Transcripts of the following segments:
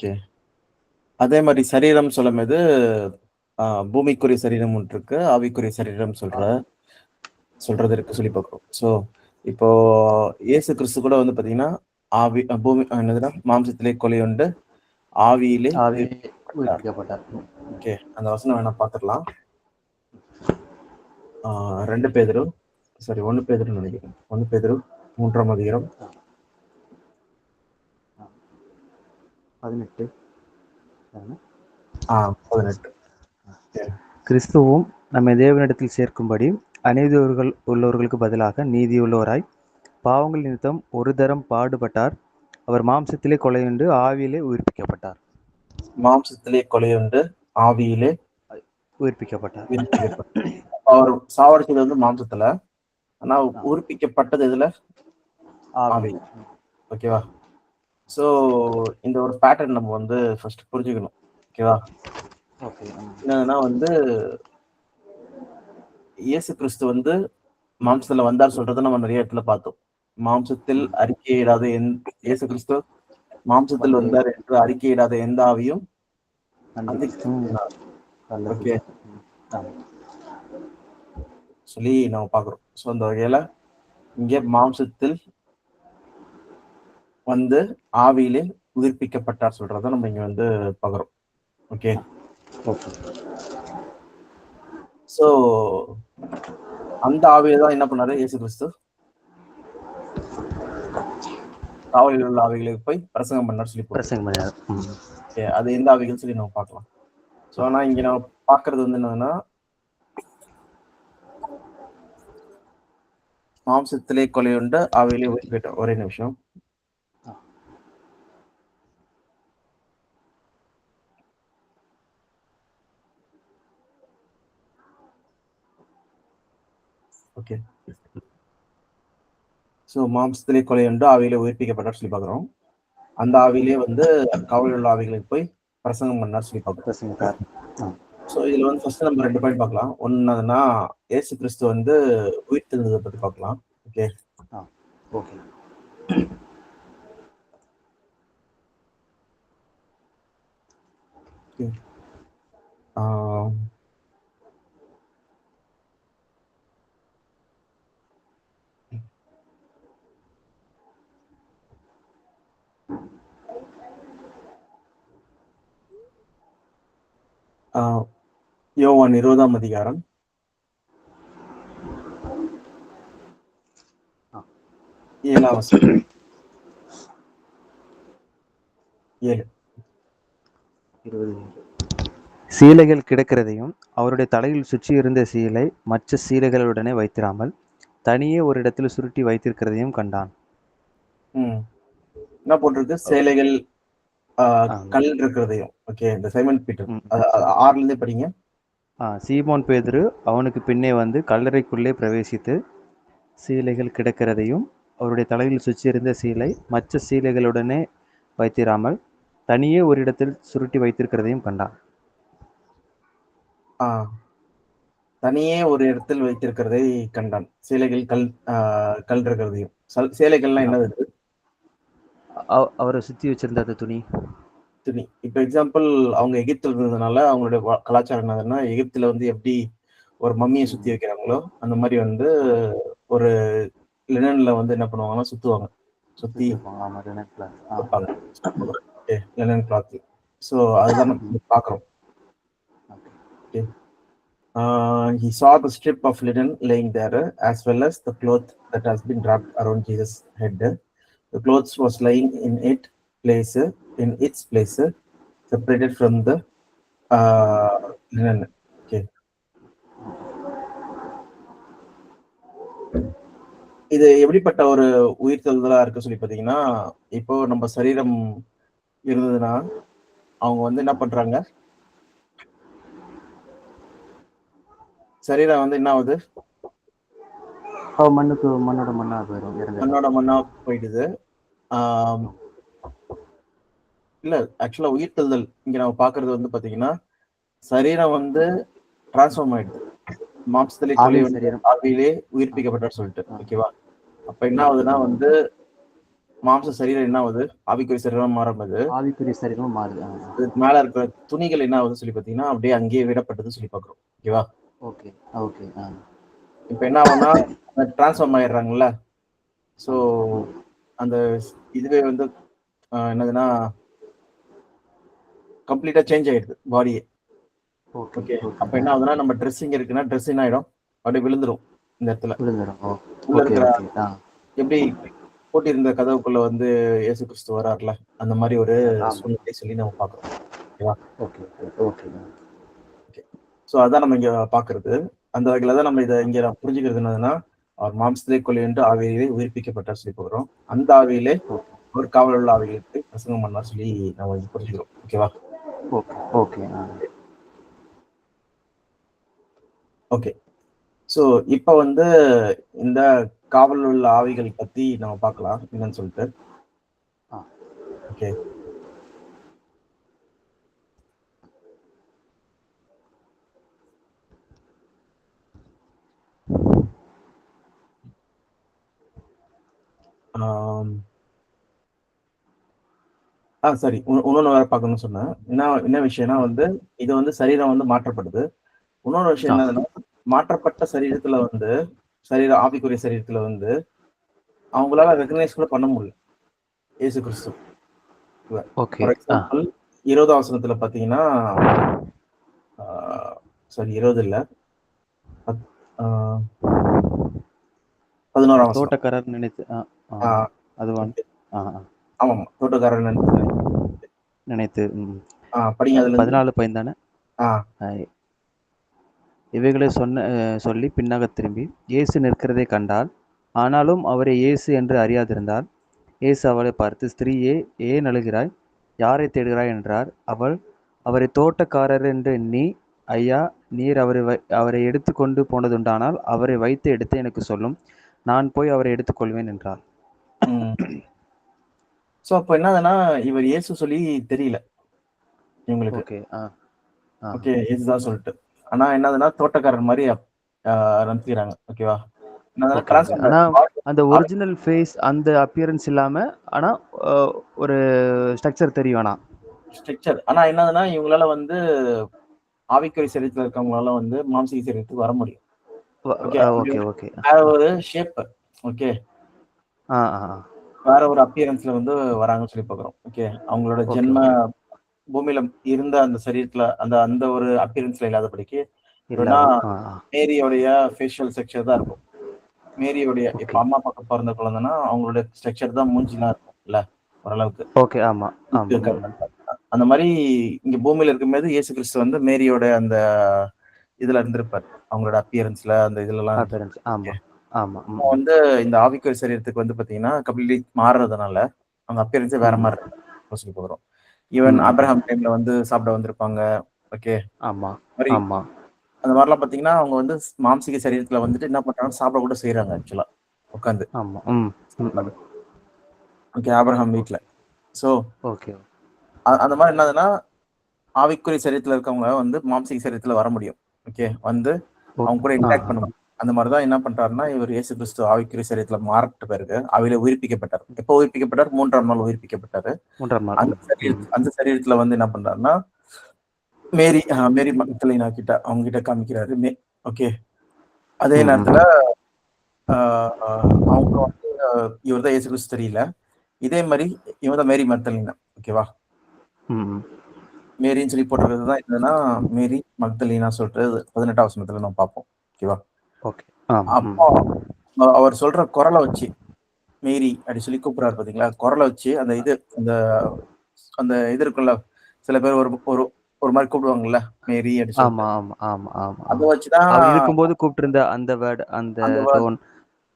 Okay. அதே மாதிரி சரீரம் சொல்லும்போது பூமிக்குரிய சரீரம் ஒன்று இருக்கு, ஆவிக்குரிய சரீரம் சொல்றது இருக்கு சொல்லி பார்க்குறோம். ஸோ இப்போ இயேசு கிறிஸ்து கூட வந்து பார்த்தீங்கன்னா, ஆவி பூமி என்னதுன்னா மாம்சத்திலே கொலையுண்டு ஆவியிலே உயிர்ப்பிக்கப்பட்டார். ஓகே, அந்த வசனம் வேணா பார்த்துடலாம். 2 பேதுரு, சாரி 1 பேதுருன்னு நினைக்கிறேன். 1 பேதுரு 3ஆம் அதிகாரம் 18. 18. கிறிஸ்துவும் நம்மை தேவனிடத்தில் சேர்க்கும்படி அநீதியுள்ளவர்கள் உள்ளவர்களுக்கு பதிலாக நீதியுள்ளவராய் பாவங்கள் நிமித்தம் ஒரு தரம் பாடுபட்டார். அவர் மாம்சத்திலே கொலையுண்டு ஆவியிலே உயிர்ப்பிக்கப்பட்டார். மாம்சத்திலே கொலையுண்டு ஆவியிலே உயிர்ப்பிக்கப்பட்டார். அவர் சாவடிச்சது வந்து மாம்சத்துல, ஆனா உயிர்ப்பிக்கப்பட்டது எதுல? ஆவி. ஓகேவா? சோ இந்த ஒரு பேட்டர்ன் நம்ம வந்து ஃபர்ஸ்ட் புரிஞ்சுக்கணும். ஓகேவா? என்னன்னா வந்து இயேசு கிறிஸ்து வந்து மாம்சத்துல வந்தார் சொல்றதை நம்ம நிறைய இடத்துல பார்த்தோம். மாம்சத்தில் அறிக்கையிடாத இயேசு கிறிஸ்து மாம்சத்தில் வந்தார் என்று அறிக்கையிடாத எந்த ஆவியும் ஓகே சொல்லி நம்ம பாக்குறோம். ஸோ அந்த வகையில இங்கே மாம்சத்தில் வந்து ஆவியிலே உயிர்ப்பிக்கப்பட்டார் சொல்றத நம்ம இங்க வந்து பாக்குறோம். ஓகே. சோ அந்த ஆவியை தான் என்ன பண்ணாரு இயேசு கிறிஸ்து? காவலில் உள்ள ஆவிகளுக்கு போய் பிரசங்கம் பண்ணார் சொல்லி போட்டு. அது எந்த ஆவிகள் சொல்லி நம்ம பார்க்கலாம். ஸோ ஆனா இங்க நம்ம பாக்குறது வந்து என்னன்னா, மாம்சத்திலே கொலையுண்டு ஆவியிலே உயிர்ப்பிக்கப்பட்டார். ஒரே நிமிஷம். ஓகே. ஸோ மாம்சத்திலே கொலையுண்டு ஆவியிலே உயிர்ப்பிக்கப்பட்டார் சொல்லி பார்க்குறோம். அந்த ஆவியிலே வந்து காவலில் உள்ள ஆவிகளுக்கு போய் பிரசங்கம் பண்ணார் சொல்லி பார்க்குறோம். ஸோ இதுல வந்து ஃபர்ஸ்ட் நம்ம 2 பாயிண்ட் பார்க்கலாம். ஒன்னுன்னா இயேசு கிறிஸ்து வந்து உயிர்த்தெழுந்ததை பத்தி பார்க்கலாம். ஓகே. ஓகே. யோவான் 20ஆம் அதிகாரம் 7ஆம் வசனம். 7. சீலைகள் கிடக்கிறதையும் அவருடைய தலையில் சுற்றி இருந்த சீலை மற்ற சீலைகளுடனே வைத்திராமல் தனியே ஒரு இடத்தில் சுருட்டி வைத்திருக்கிறதையும் கண்டான். என்ன போட்டிருக்கு? சேலைகள் கல் இருக்கிறதையும். ஓகே. இந்த சைமன் பீட்டர் 6ல இருந்தே படிங்க. சீமோன் பேதுரு அவனுக்கு பின்னே வந்து கல்லறைக்குள்ளே பிரவேசித்து சீலைகள் கிடக்கிறதையும் அவருடைய தலையில் சுற்றி இருந்த சீலை மற்ற சீலைகளுடனே வைத்திராமல் தனியே ஒரு இடத்தில் சுருட்டி வைத்திருக்கிறதையும் கண்டான். தனியே ஒரு இடத்தில் வைத்திருக்கிறதை கண்டான். சேலைகள் கல் இருக்கிறதையும். சேலைகள்லாம் என்னது? அவரை சுத்தி வச்சிருந்த துணி. இப்ப எக்ஸாம்பிள் அவங்க எகிப்துல இருந்ததுனால அவங்களுடைய கலாச்சாரம் என்னதுன்னா, எகிப்துல வந்து எப்படி ஒரு மம்மியை சுத்தி வைக்கிறாங்களோ அந்த மாதிரி வந்து ஒரு லினன்ல வந்து என்ன பண்ணுவாங்கன்னா சுத்துவாங்க. சுத்தி லினன் கிளாத். ஸோ அதுதான் நம்ம பார்க்குறோம். He saw the strip of linen laying there, as well as the cloth that has been wrapped around Jesus' head. The clothes was lying in its place, separated from the linen. Okay. இது எப்படிப்பட்ட ஒரு உயிர்த்தெழுதலா இருக்கு சொல்லி பார்த்தீங்கன்னா, இப்போ நம்ம சரீரம் இருந்ததுன்னா அவங்க வந்து என்ன பண்றாங்க? சரீரம் வந்து என்ன ஆகுது? மண்ணோட மண்ணா போயிடும். மண்ணோட மண்ணா போயிடுது. இல்ல, ஆக்சுவலா உயிர்த்தெழுதல் இங்க நம்ம பாக்குறது வந்து பாத்தீங்கன்னா, சரீரம் வந்து டிரான்ஸ்ஃபார்ம் ஆயிடுது. மாம்சத்திலே ஆவியிலே உயிர்ப்பிக்கப்பட்டார் சொல்லிட்டு. ஓகேவா? அப்ப என்ன ஆகுதுன்னா வந்து மாம்ச சரீரம் என்ன ஆகுது? ஆவிக்குரிய சரீரம் மாறும்போது ஆவிக்குரிய சரீரமும் மாறுது. அதுக்கு மேல இருக்கிற துணிகள் என்ன ஆகுதுன்னு சொல்லி பார்த்தீங்கன்னா, அப்படியே அங்கேயே விடப்பட்டதுன்னு சொல்லி பார்க்குறோம். ஓகேவா? Okay, okay. இப்ப என்ன ஆகும்னா, ட்ரான்ஸ்ஃபார்ம் ஆயிடுறாங்கல்ல. ஸோ அந்த இதுவே வந்து என்னதுன்னா, கம்ப்ளீட்டா சேஞ்ச் ஆயிடுது பாடியே. Okay, okay. ஓகே. அப்ப என்ன ஆகுதுன்னா, நம்ம ட்ரெஸ்ஸிங் இருக்குன்னா, ட்ரெஸ் என்ன ஆயிடும்? அப்படியே விழுந்துரும் இந்த இடத்துல. விழுந்துடும். உள்ள ஓகே, இருக்கிற ஓகே. எப்படி பூட்டியிருந்த கதவுக்குள்ள வந்து இயேசு கிறிஸ்து வரார்ல, அந்த மாரி ஒரு ஆமா. சூழ்நிலை சொல்லி நம்ம பார்க்குறோம். ஓகேவா? Okay, okay. ஓகே. ஸோ அதான் நம்ம இங்க பார்க்கிறது. அந்த வகையில தான் நம்ம இங்க நான் புரிஞ்சுக்கிறது என்னதுன்னா, அவர் மாம்சத்திலே கொள்ளையின்றி ஆவியிலே உயிர்ப்பிக்கப்பட்டார் சொல்லி பார்க்கிறோம். அந்த ஆவியிலே ஓகே, ஒரு காவல் உள்ள ஆவிகளுக்கு பிரசங்கம் பண்ணார் சொல்லி நம்ம இங்க புரிஞ்சுக்கிறோம். ஓகேவா? Okay, okay. ஓகே. ஸோ இப்ப வந்து இந்த காவல் உள்ள ஆவிகள் பத்தி நம்ம பார்க்கலாம் என்னன்னு சொல்லிட்டு. ஓகே. சரி. இன்னொன்னு வேற பார்க்கணும்னு சொன்னேன். என்ன விஷயம்னா வந்து, இது வந்து சரீரம் வந்து மாற்றப்படுது. இன்னொரு விஷயம் என்னதுன்னா, மாற்றப்பட்ட சரீரத்துல வந்து ஆவிக்குரிய சரீரத்துல வந்து, அவங்களால ரெகக்னைஸ் கூட பண்ண முடியல. இயேசு கிறிஸ்து. ஓகே. ஃபார் எக்ஸாம்பிள் 20ஆம் வசனத்துல பார்த்தீங்கன்னா, சாரி 20 இல்ல. ஆ 11ஆம் வசனம். தோட்டக்காரர் நினைத்து அதுவா? ஆமாமா. தோட்டக்காரர் நினைத்து. படிங்க அதுல 14 பையன் தானே? இவைகளை சொல்லி பின்னாக திரும்பி இயேசு நிற்கிறதை கண்டாள். ஆனாலும் அவரை இயேசு என்று அறியாதிருந்தாள். இயேசு அவளை பார்த்து, ஸ்திரீயே, ஏன் அழுகிறாய்? யாரை தேடுகிறாய் என்றார். அவள், அவரை தோட்டக்காரர் என்று எண்ணி, ஐயா, நீர் அவரை எடுத்து கொண்டு போனதுண்டானால் அவரை வைத்த இடத்தை எனக்கு சொல்லும், நான் போய் அவரை எடுத்துக்கொள்வேன் என்றார். சோ அப்ப என்னதுன்னா, இவர் இயேசு சொல்லி தெரியல இவங்களுக்கு. ஓகே, இயேசுதான் சொல்லிட்டு. ஆனா என்னதுன்னா, தோட்டக்காரர் மாதிரி நினைச்சுக்கிறாங்க. ஓகேவா? ஆனா அந்த ஒரிஜினல் ஃபேஸ், அந்த அப்பியரன்ஸ் இல்லாம, ஆனா ஒரு ஸ்ட்ரக்சர் தெரியும். ஆனா என்னதுன்னா, இவங்களால வந்து ஆவிக்குரிய சரீரத்துல இருக்கவங்களால வந்து மாம்சீக சரீரத்துக்கு வர முடியும். வேற ஒரு ஷேப். ஓகே, வேற ஒரு அப்பியரன்ஸ்ல வந்து வராங்கன்னு சொல்லி பாக்குறோம். ஓகே, அவங்களோட ஜென்ம பூமியில இருந்த அந்த சரீரத்துல அந்த ஒரு அப்பியரன்ஸ்ல இல்லாதபடிக்கு மேரியோடைய ஃபேஷியல் ஸ்ட்ரக்சர் தான் இருக்கும். மேரியோடைய இப்ப அம்மா பக்கம் பிறந்த குழந்தைன்னா அவங்களுடைய ஸ்ட்ரக்சர் தான் மூஞ்சிலாம் இருக்கும்ல ஓரளவுக்கு. ஓகே, ஆமா. அந்த மாதிரி இங்க பூமியில இருக்கும்போது இயேசு கிறிஸ்து வந்து மேரியோட அந்த இதுல இருந்திருப்பார். அவங்களோட அப்பியரன்ஸ்ல அந்த இதுலலாம் வந்து இந்த ஆவிக்குரிய சரீரத்துக்கு வந்து பாத்தீங்கன்னா கம்ப்ளீட் மாறுறதுனால அவங்க அப்பியரன்ஸே வேற மாதிரி இருக்கும் சொல்லி போகிறோம். ஈவன் ஆபிரகாம் டைம்ல வந்து சாப்பிட வந்திருப்பாங்க. ஓகே, அந்த மாதிரிலாம் பாத்தீங்கன்னா அவங்க வந்து மாம்சீக சரீரத்துல வந்துட்டு என்ன பண்றாங்க, சாப்பிட கூட செய்யறாங்க ஆக்சுவலா உட்காந்து. ஓகே, ஆபிரகாம் வீட்ல. சோ அந்த மாதிரி என்னதுன்னா, ஆவிக்குரிய சரீரத்துல இருக்கவங்க வந்து மாம்சீக சரீரத்துல வர முடியும். ஓகே, வந்து அவங்க கூட இன்டராக்ட் பண்ண முடியும். அந்த மாதிரிதான் என்ன பண்றாருன்னா, இவர் இயேசு கிறிஸ்து ஆவிக்குரிய சரீரத்துல மாறிட்ட பிறகு அவையில உயிர்ப்பிக்கப்பட்டார். எப்போ உயிர்ப்பிக்கப்பட்டார்? 3ஆம் நாள் உயிர்ப்பிக்கப்பட்டாரு. அந்த சரீரத்துல வந்து என்ன பண்றாருன்னா, மேரி மக்தலேனா கிட்ட அவங்க கிட்ட காமிக்கிறாரு. ஓகே, அதே நேரத்துல அவங்க வந்து இவர் தான் இயேசு கிறிஸ்து தெரியல. இதே மாதிரி இவங்க தான் மேரி மக்தலேனா. ஓகேவா? மேரின்னு சொல்லி போட்டிருக்கிறது தான் என்னன்னா, மேரி மக்தலேனா சொல்லிட்டு 18ஆம் வசனத்துல நம்ம பார்ப்போம். ஓகேவா? அப்போ அவர் சொல்ற குரலை வச்சு மேரி அப்படி சொல்லி கூப்பிடுறாரு பாத்தீங்களா? குரலை வச்சு அந்த இது இருக்குல்ல, சில பேர் ஒரு மாதிரி கூப்பிடுவாங்கல்ல, மேரி அப்படி சொல்லிட்டு. அதை வச்சுதான் இருக்கும்போது கூப்பிட்டு இருந்த அந்த வேர்ட், அந்த டோன்,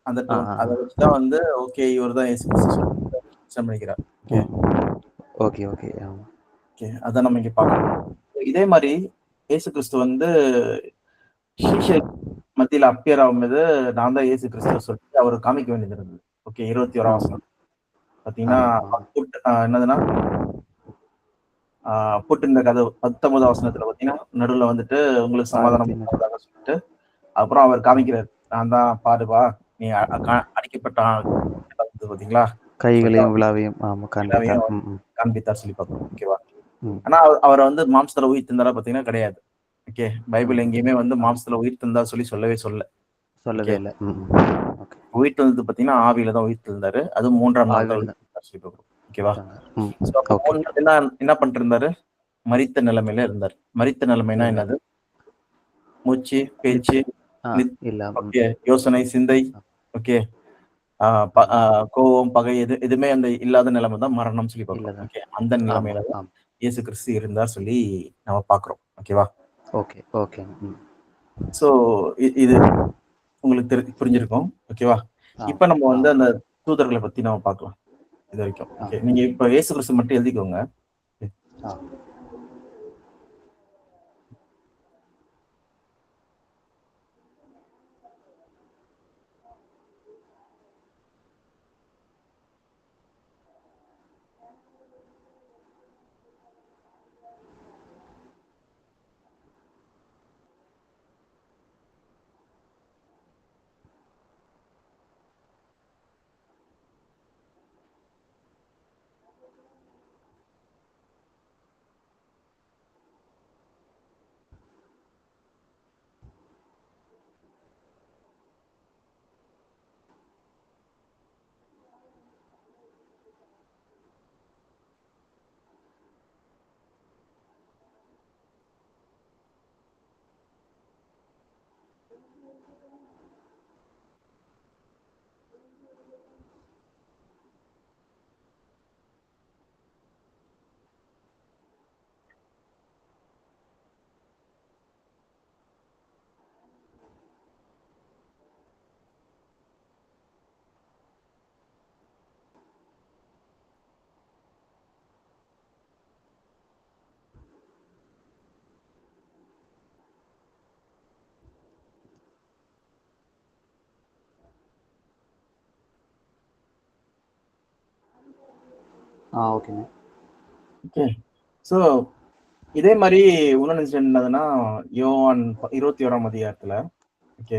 அதை வச்சுதான் வந்து ஓகே இவர் தான் இயேசு கிறிஸ்து பண்ணிக்கிறார். ஓகே, அதான் நம்ம இங்க பார்க்கணும். இதே மாதிரி இயேசு கிறிஸ்து வந்து சீஷர் மத்தியில அப்பியர் ஆகும்போது நான் தான் இயேசு கிறிஸ்துவ சொல்லிட்டு அவர் காமிக்க வேண்டியது இருந்தது. ஓகே, 21ஆம் வசனம் பாத்தீங்கன்னா என்னதுன்னா, பூட்டிருந்த கதவு 19ஆம் வசனத்துல பாத்தீங்கன்னா நடுவுல வந்துட்டு உங்களுக்கு சமாதானம் சொல்லிட்டு அப்புறம் அவர் காமிக்கிறார், நான் தான் பாருப்பா நீ அடிக்கப்பட்ட பாத்தீங்களா, கைகளையும் விழாவையும் காண்பித்தார். விழாவையும் காண்பித்தார் சொல்லி பார்க்கிறோம். ஓகேவா? ம். ஆனா அவரை வந்து மாம்சத்துல உயிர் தந்தாரா பாத்தீங்கன்னா கிடையாது. ஓகே, பைபிள் எங்கேயுமே வந்து மாம்சத்துல உயிர் தந்தா சொல்லவே சொல்லவே சொல்லவே இல்லை. ஓகே. உயிர் தந்தது பாத்தீங்கன்னா ஆவியில தான் உயிர் தந்தாரு. அது 3ஆம் நாள் தான் ஆவியில் உயிர் தந்தார் சொல்லி பார்க்கிறோம். ஓகேவா? ம். So, அப்ப ஓகே. 3 நாள் என்ன பண்ணிட்டு இருந்தாரு? மரித்த நிலைமையில இருந்தார். மரித்த நிலைமைனா என்னது? மூச்சு, பேச்சு, இல்ல. ஓகே, யோசனை, சிந்தை, ஓகே, கோபம், பகை எதுவுமே அந்த இல்லாத நிலைமை தான் மரணம் சொல்லி பார்க்கிறோம். ஓகே, அந்த நிலைமையில தான் இயேசு கிறிஸ்து இருந்தார் சொல்லி நம்ம பார்க்கிறோம். ஓகேவா? ஓகே. ஓகே. சோ இது உங்களுக்கு புரிஞ்சிருக்கும். ஓகேவா? இப்ப நம்ம வந்து அந்த தூதர்களை பத்தி நம்ம பார்க்கலாம். இது வரைக்கும். ஓகே, நீங்க இப்ப இயேசு கிறிஸ்து மட்டும் எழுதிக்கோங்க. ஓகேங்க. ஓகே, சோ இதே மாதிரி இன்னொன்னு என்னதுன்னா யோவான் 21ஆம் அதிகாரத்துல, ஓகே,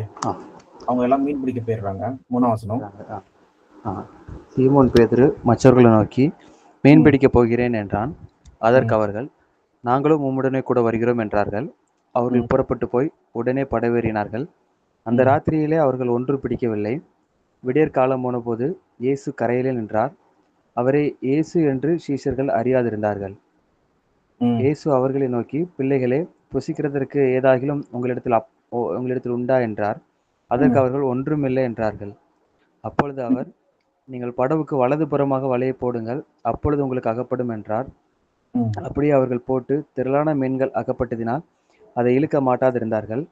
அவங்க எல்லாம் மீன் பிடிக்க போயிடுறாங்க. 3ஆம் வசனம். சீமோன் பேதுரு மற்றவர்களை நோக்கி மீன் பிடிக்க போகிறேன் என்றான். அதற்கு அவர்கள், நாங்களும் உம்முடனே கூட வருகிறோம் என்றார்கள். அவர்கள் புறப்பட்டு போய் உடனே படவேறினார்கள். அந்த ராத்திரியிலே அவர்கள் ஒன்று பிடிக்கவில்லை. விடியற்காலம் போனபோது இயேசு கரையிலே நின்றார். அவரை இயேசு என்று சீஷர்கள் அறியாதிருந்தார்கள். இயேசு அவர்களை நோக்கி, பிள்ளைகளே, புசிக்கிறதற்கு ஏதாகிலும் உங்களிடத்தில் உண்டா என்றார். அதற்கு அவர்கள், ஒன்றுமில்லை என்றார்கள். அப்பொழுது அவர், நீங்கள் படவுக்கு வலது புறமாக வலையை போடுங்கள், அப்பொழுது உங்களுக்கு அகப்படும் என்றார். அப்படியே அவர்கள் போட்டு திரளான மீன்கள் அகப்பட்டதினால் அதை இழுக்க மாட்டாதிருந்தார்கள்.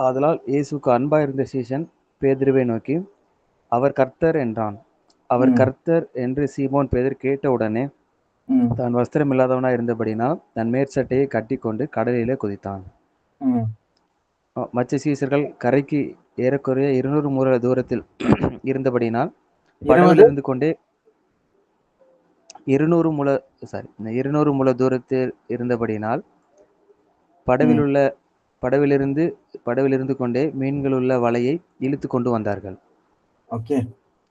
ஆதலால் இயேசுக்கு அன்பாயிருந்த சீஷன் பேதுருவை நோக்கி, அவர் கர்த்தர் என்றான். அவர் கர்த்தர் என்று சீமோன் பேதுரு கேட்டவுடனே தான் வஸ்திரம் இல்லாதவனாய் இருந்தபடினால் தன் மேற்சட்டையை கட்டி கொண்டு கடலிலே குதித்தான். மற்ற சீசர்கள் கரைக்கு ஏறக்குறைய 200 முழ தூரத்தில் இருந்தபடினால் படவில் இருந்து கொண்டே 200 முழ தூரத்தில் இருந்தபடினால் படவிலிருந்து கொண்டே மீன்கள் உள்ள வலையை இழுத்து கொண்டு வந்தார்கள். ஓகே,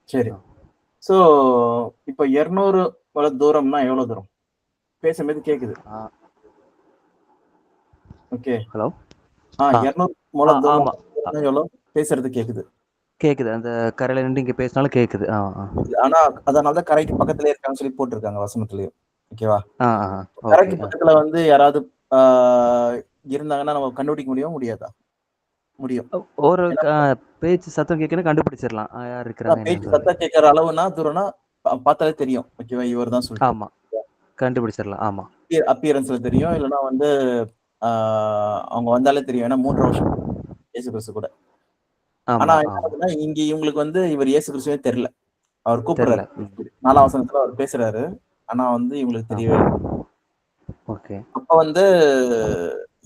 சரி. சோ இப்ப 200 முழ தூரம்னா எவ்வளவு தூரம்? பேசும்போது கேக்குது. Okay, hello. 200 முழ தூரம் எவ்வளவு? பேசுறது கேக்குது. அந்த கரையில நின்று இங்க பேசினாலும் கேக்குது. ஆனா அதனாலதான் கரைக்கு பக்கத்துல இருக்காங்கன்னு சொல்லி போட்டிருக்காங்க வசனத்துலயும். ஓகேவா? கரைக்கு பக்கத்துல வந்து யாராவது இருந்தாங்கன்னா நம்ம கண்டுபிடிக்க முடியாதா? முடியும். ஒரு பேச்சு சத்தம் கேட்கணும், கண்டுபிடிச்சிடலாம் யார் இருக்கிறாங்க. பேச்சு சத்தம் கேட்கற அளவுனா தூரம்னா பார்த்தாலே தெரியும். ஓகேவா? இவர் தான் சொல்லிட்டு. ஆமா, கண்டுபிடிச்சிடலாம். ஆமா, அப்பியரன்ஸ்ல தெரியும். இல்லைன்னா வந்து அவங்க வந்தாலே தெரியும். ஏன்னா 3 வருஷம் இயேசு கிறிஸ்து கூட. ஆனா என்ன இங்க இவங்களுக்கு வந்து இவர் இயேசு கிறிஸ்துவே தெரியல. அவர் கூப்பிடுறாரு. 4ஆம் வசனத்துல அவர் பேசுறாரு. ஆனா வந்து இவங்களுக்கு தெரியவே இல்லை. ஓகே, அப்ப வந்து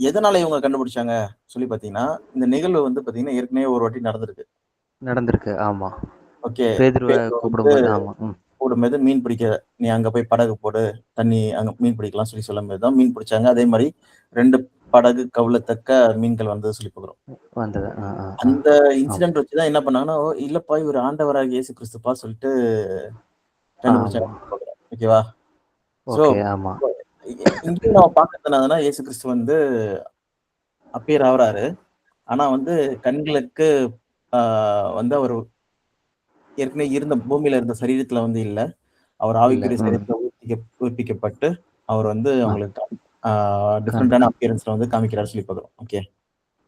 எதனால இவங்க கண்டுபிடிச்சாங்க சொல்லி பாத்தீங்கன்னா, இந்த நிகழ்வு வந்து பாத்தீங்கன்னா ஏற்கனவே ஒரு வாட்டி நடந்திருக்கு. ஆமா. ஓகே, பேதுருவை கூப்பிடும்போது மீன் பிடிக்க நீ அங்க போய் படகு போடு, தண்ணி அங்க மீன் பிடிக்கலாம் சொல்லி சொல்லும் போதுதான் மீன் பிடிச்சாங்க. அதே மாதிரி 2 படகு கவுளத்தக்க மீன்கள் வந்தது சொல்லி பார்க்கிறோம். அந்த இன்சிடென்ட் வச்சுதான் என்ன பண்ணாங்கன்னா, இல்லப்பா இவர் ஆண்டவராக இயேசு கிறிஸ்துப்பா சொல்லிட்டு கண்டுபிடிச்சாங்க பார்க்குறோம். ஓகேவா? So okay. ஆமா. இங்கேயும் நம்ம பார்க்கறது என்னதுன்னா, இயேசு கிறிஸ்து வந்து அப்பியர் ஆவுறாரு. ஆனா வந்து கண்களுக்கு ஆ வந்து அவரு ஏற்கனவே இருந்த பூமியில இருந்த சரீரத்துல வந்து இல்ல. அவர் இல்ல. ஆவிக்குரிய சரீரத்துல உயிர்ப்பிக்கப்பட்டு, அவர் வந்து ஆ. அவங்களுக்கு ஆ கண் டிஃபரண்டான அப்பியரன்ஸ்ல வந்து காமிக்கிறார்ன்னு சொல்லி பார்க்கிறோம். ஓகே.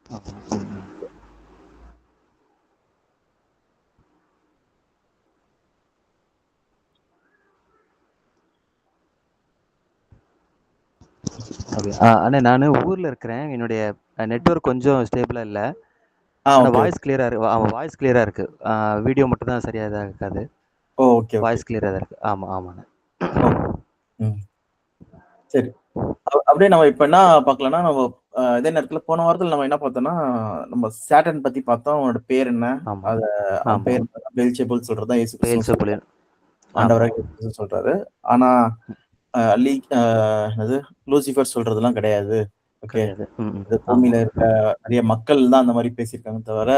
ஆமா. ம். அப்படியா? அண்ணே நானு ஊர்ல இருக்கிறேன். என்னுடைய நெட்வொர்க் கொஞ்சம் ஸ்டேபிளா இல்ல. ஆனா ஓகே, ஓகே. வாய்ஸ் கிளியரா இருக்கு. வாய்ஸ் கிளியரா இருக்கு. வீடியோ மட்டும் தான் சரியா இதா இருக்காது. Okay, okay. வாய்ஸ் கிளியரா தான் இருக்கு. ஆமா, ஆமாண்ணே. ஓகே. ம். சரி. அப்படியே நம்ம இப்ப என்ன பார்க்கலாம்னா, நம்ம இதே நேரத்துல போன வாரத்துல நம்ம என்ன பார்த்தோம்னா, நம்ம சாட்டர்ன் பத்தி பார்த்தோம். அவனோட பேர் என்ன? ஆமா, அத அவன் ஆமா. பேர் பெல்செபூல் சொல்றது தான் இயேசு கிறிஸ்துவும் சொல்றாரு. பெயெல்செபூல். ஆமா. ஆண்டவராகிய இயேசு கிறிஸ்து சொல்றாரு. ஆனா அ லீ அ என்னது லூசிஃபர் சொல்றதெல்லாம் கிடையாது. ஓகே. கிடையாது. ம், ம். அது ஆமா. பூமியில இருக்க நெறைய மக்கள் தான் அந்த மாரி பேசியிருக்காங்க தவிர,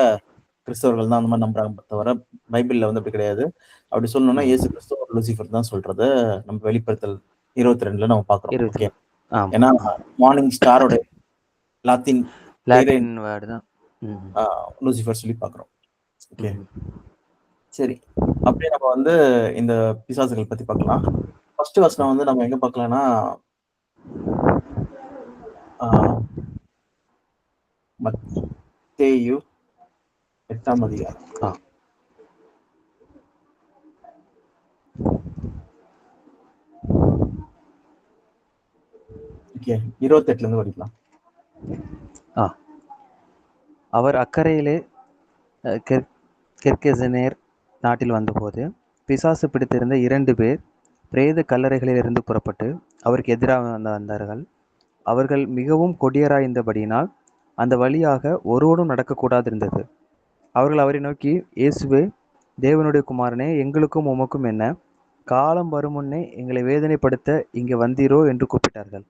கிறிஸ்தவர்கள் தான் அந்த மாரி நம்புறாங்க தவிர, பைபிள்ல வந்து அப்படி கிடையாது. அப்படி சொல்லணும்னா ம். இயேசு கிறிஸ்து ஒரு லூசிஃபர் தான் சொல்றத நம்ம வெளிப்படுத்தல் 22ல நம்ம பார்க்குறோம். ஓகே. 22. ஆமா. ஏன்னா மார்னிங் ஸ்டாரோட லாத்தின் பேரே லாட்டின் வேர்ட் தான். ம். அ லூசிஃபர் சொல்லி பார்க்குறோம். ஓகே. ம். சரி. அப்படியே நம்ம வந்து இந்த பிசாசுகள் பத்தி பார்க்கலாம். ஃபர்ஸ்ட் வசனம் வந்து நம்ம எங்க பார்க்கலாம்னா, ஆ மத்தேயு 8ஆம் அதிகாரம். ஆ. ஓகே. 28ல படிக்கலாம். ஆ. அவர் அக்கரையிலே அ கெர் கெர்கெசனேர் நாட்டில் வந்தபோது, பிசாசு பிடித்திருந்த 2 பேர் பிரேத கல்லறைகளிலிருந்து புறப்பட்டு, அவருக்கு எதிராக வந்தார்கள். அவர்கள் மிகவும் கொடியராயிருந்தபடியினால், அந்த வழியாக ஒருவனும் நடக்கக்கூடாதிருந்தது. அவர்கள் அவரை நோக்கி, இயேசுவே, தேவனுடைய குமாரனே, எங்களுக்கும் உமக்கும் என்ன? காலம் வருமுன்னே எங்களை வேதனைப்படுத்த இங்கே வந்தீரோ? என்று கூப்பிட்டார்கள்.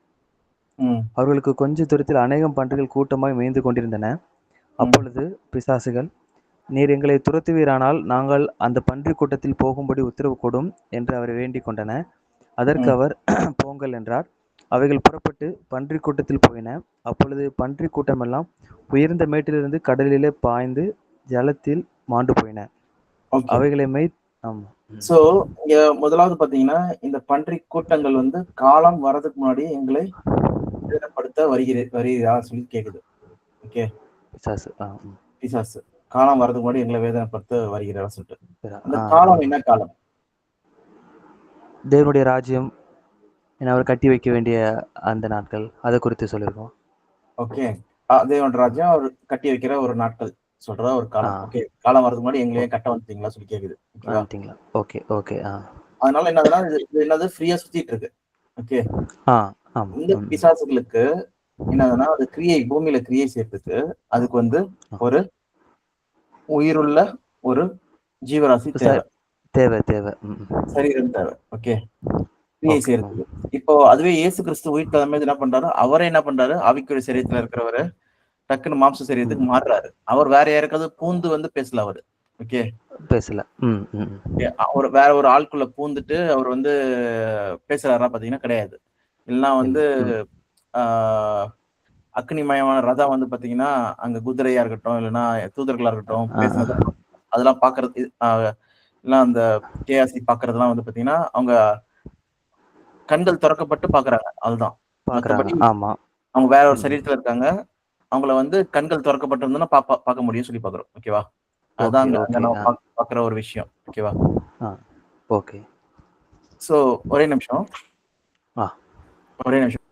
ம், அவர்களுக்கு கொஞ்ச தூரத்தில் அநேகம் பன்றிகள் கூட்டமாய் மேய்ந்து கொண்டிருந்தன. ம், அப்பொழுது பிசாசுகள், நீர் எங்களை துரத்துவீரானால் நாங்கள் அந்த பன்றிக் கூட்டத்தில் போகும்படி உத்தரவு கொடும் என்று அவரை வேண்டிக் கொண்டன. அதற்கு ம். அவர், போங்கள் என்றார். அவைகள் புறப்பட்டு பன்றிக் கூட்டத்தில் போயின. அப்பொழுது பன்றிக் கூட்டமெல்லாம் உயர்ந்த மேட்டிலிருந்து கடலிலே பாய்ந்து ஜலத்தில் மாண்டு போயின. ஓகே. அவைகளை மேய் ஆமா. ம். சோ, இங்க முதலாவது பார்த்தீங்கன்னா, இந்த பன்றி கூட்டங்கள் வந்து காலம் வர்றதுக்கு முன்னாடி எங்களை வேதனைப்படுத்த வருகிறீரா சொல்லி கேக்குது. ஓகே. பிசாசு. ம். பிசாசு. காலம் வர்றதுக்கு முன்னாடி எங்களை வேதனைப்படுத்த வருகிறாரா சொல்லிட்டு. அந்த ஆ, காலம் ஆமா. என்ன காலம்? தேவனுடைய ராஜ்யம் என அவர் கட்டி வைக்க வேண்டிய அந்த நாட்கள். அத குறித்து சொல்லியிருக்கோம். ஓகே. தேவனுடைய ராஜ்யம் அவர் கட்டி வைக்கிற ஒரு நாட்கள் சொல்ற ஒரு ஆ. காலம். ஓகே. காலம் வர்றதுக்கு முன்னாடி எங்களை ஓ ஏன் கட்ட வந்துட்டீங்களா சொல்லி கேக்குது. ஓகேவா? வந்துட்டீங்களா? Okay, okay. ஆ. அதனால என்ன ஆகுதுன்னா, இது என்னது ஃப்ரீயா சுத்திட்டு இருக்கு. ஓகே. ஆ, ஆமா. இந்த ம். பிசாசுகளுக்கு என்ன ஆகுதுன்னா, அது பூமியில கிரியை செய்யறதுக்கு அதுக்கு வந்து ஆ. ஒரு உயிருள்ள ஒரு ஜீவராசி ச தேவை. தேவை, தேவை. ம். சரீரம் தேவை. ஓகே. கிரியை ஓகே. ம். செய்யறதுக்கு. இப்போ அதுவே இயேசு கிறிஸ்து உயிர் தெழுந்தபோது என்ன பண்றாரு? அவரே என்ன பண்றாரு? ஆவிக்குரிய சரீரத்துல இருக்கிறவரு, டக்குனு மாம்ச சரீரத்துக்கு ம். மாறுறாரு. அவர் வேற யாருக்காவது பூந்து வந்து பேசல அவரு. ஓகே. பேசல. ம், ம். அவரு வேற ஒரு ஆளுக்குள்ள பூந்துட்டு அவர் வந்து பேசுறாரா பார்த்தீங்கன்னா கிடையாது. இல்லன்னா இல்ல. வந்து ம். ஆ அக்னிமயமான ரதம் வந்து பார்த்தீங்கன்னா, அங்க குதிரையா இருக்கட்டும், இல்லன்னா தூதர்களா இருக்கட்டும், ஆ, ஆ. பேசுனது அதெல்லாம் பார்க்கறது இல்ல அந்த கேஆர்சி பார்க்கறதெல்லாம் வந்து பார்த்தீங்கன்னா, அவங்க கண்கள் தொறக்கப்பட்டு பார்க்குறாங்க. அதுதான். பார்க்குறாங்க. மத்தபடி ஆமா. அவங்க வேற ஒரு ம். சரீரத்துல இருக்காங்க. அவங்கள வந்து கண்கள் தொறக்கப்பட்டிருந்ததுன்னா பார்க்க முடியும்னு சொல்லி பார்க்குறோம். ஓகேவா? அதுதான் ஓகே, அங்க அங்க ஓகே. நம்ம ஆ, பார்க்குற ஒரு விஷயம். ஓகேவா? ஆ. ஓகே. ஸோ ஒரே நிமிஷம். ஆ. ஒரே நிமிஷம்.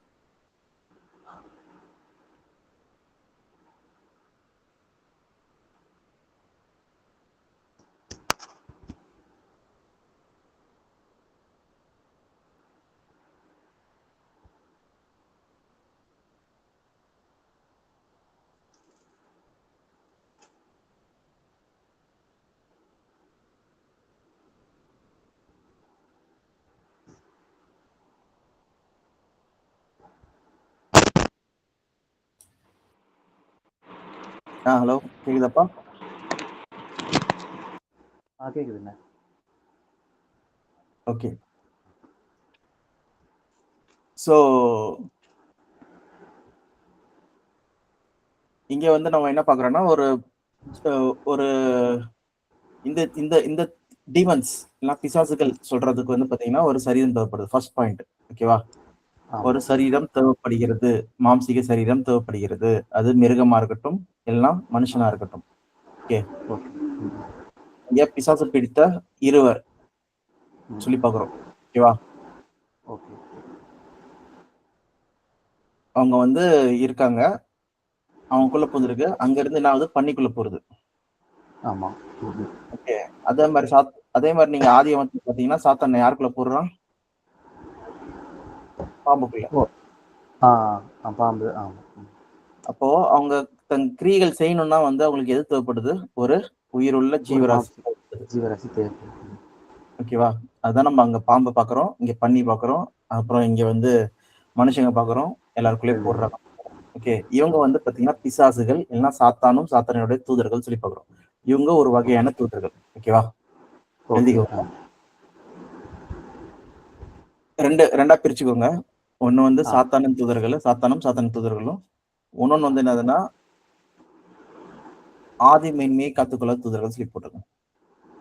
ஹலோ கேக்குதாப்பா? கேக்குதுண்ணே. ஓகே. ஸோ இங்க வந்து நம்ம என்ன பார்க்குறோம்னா, ஒரு இந்த இந்த இந்த டீமன்ஸ் இல்லனா பிசாசுகள் சொல்றதுக்கு வந்து பார்த்தீங்கன்னா, ஒரு சரீரம் தேவைப்படுது. First point. ஓகேவா? ஒரு ஆமாம். சரீரம் தேவைப்படுகிறது. மாம்சீக சரீரம் தேவைப்படுகிறது. அது மிருகமா இருக்கட்டும், இல்லனா மனுஷனா இருக்கட்டும். ஓகே. ஓகே. ம். இங்க பிசாசு பிடித்த இருவர் ம். சொல்லி பார்க்குறோம். ஓகேவா? ஓகே. அவங்க வந்து இருக்காங்க. அவங்களுக்குள்ள புகுந்திருக்கு. அங்கருந்து என்ன ஆகுது? பன்னிக்குள்ள போறது. ஆமா. ம். ஓகே. அதே மாரி நீங்க ஆதியாகமத்துல பார்த்தீங்கன்னா, சாத்தான் யாருக்குள்ள போடுறான்? பாம்புக்குள்ள. ஓ! ஆ, பாம்பு. ஆமா. ம். அப்போ அவங்க தன் கிரியைகள் செய்யணும்னா வந்து அவங்களுக்கு எது தேவைப்படுது? ஒரு உயிருள்ள ஒரு ஜீவராசி மாம்ச தேவைப்படுது. ஜீவராசி தேவைப்படுது. ஓகேவா? அதான் நம்ம அங்க பாம்ப பார்க்குறோம். இங்க பன்னி பார்க்குறோம். அப்புறம் இங்க வந்து மனுஷங்க பார்க்குறோம். எல்லாருக்குள்ளயும் 2 போடுறாங்க. ஓகே. இவங்க வந்து பார்த்தீங்கன்னா, பிசாசுகள் இல்லன்னா சாத்தானும், சாத்தானுடைய தூதர்கள் சொல்லி பார்க்குறோம். இவங்க ஒரு வகையான தூதர்கள். ஓகேவா? ஓகே. எழுதிக்கோங்க. 2 பிரிச்சுக்கோங்க. ஒண்ணு வந்து ஆ. சாத்தானின் தூதர்கள், சாத்தானும், சாத்தானின் தூதர்களும். இன்னொன்னு வந்து என்னதுன்னா, ஆதி மேன்மையை காத்துக்கொள்ள தூதர்கள் சொல்லி போட்டுருங்க.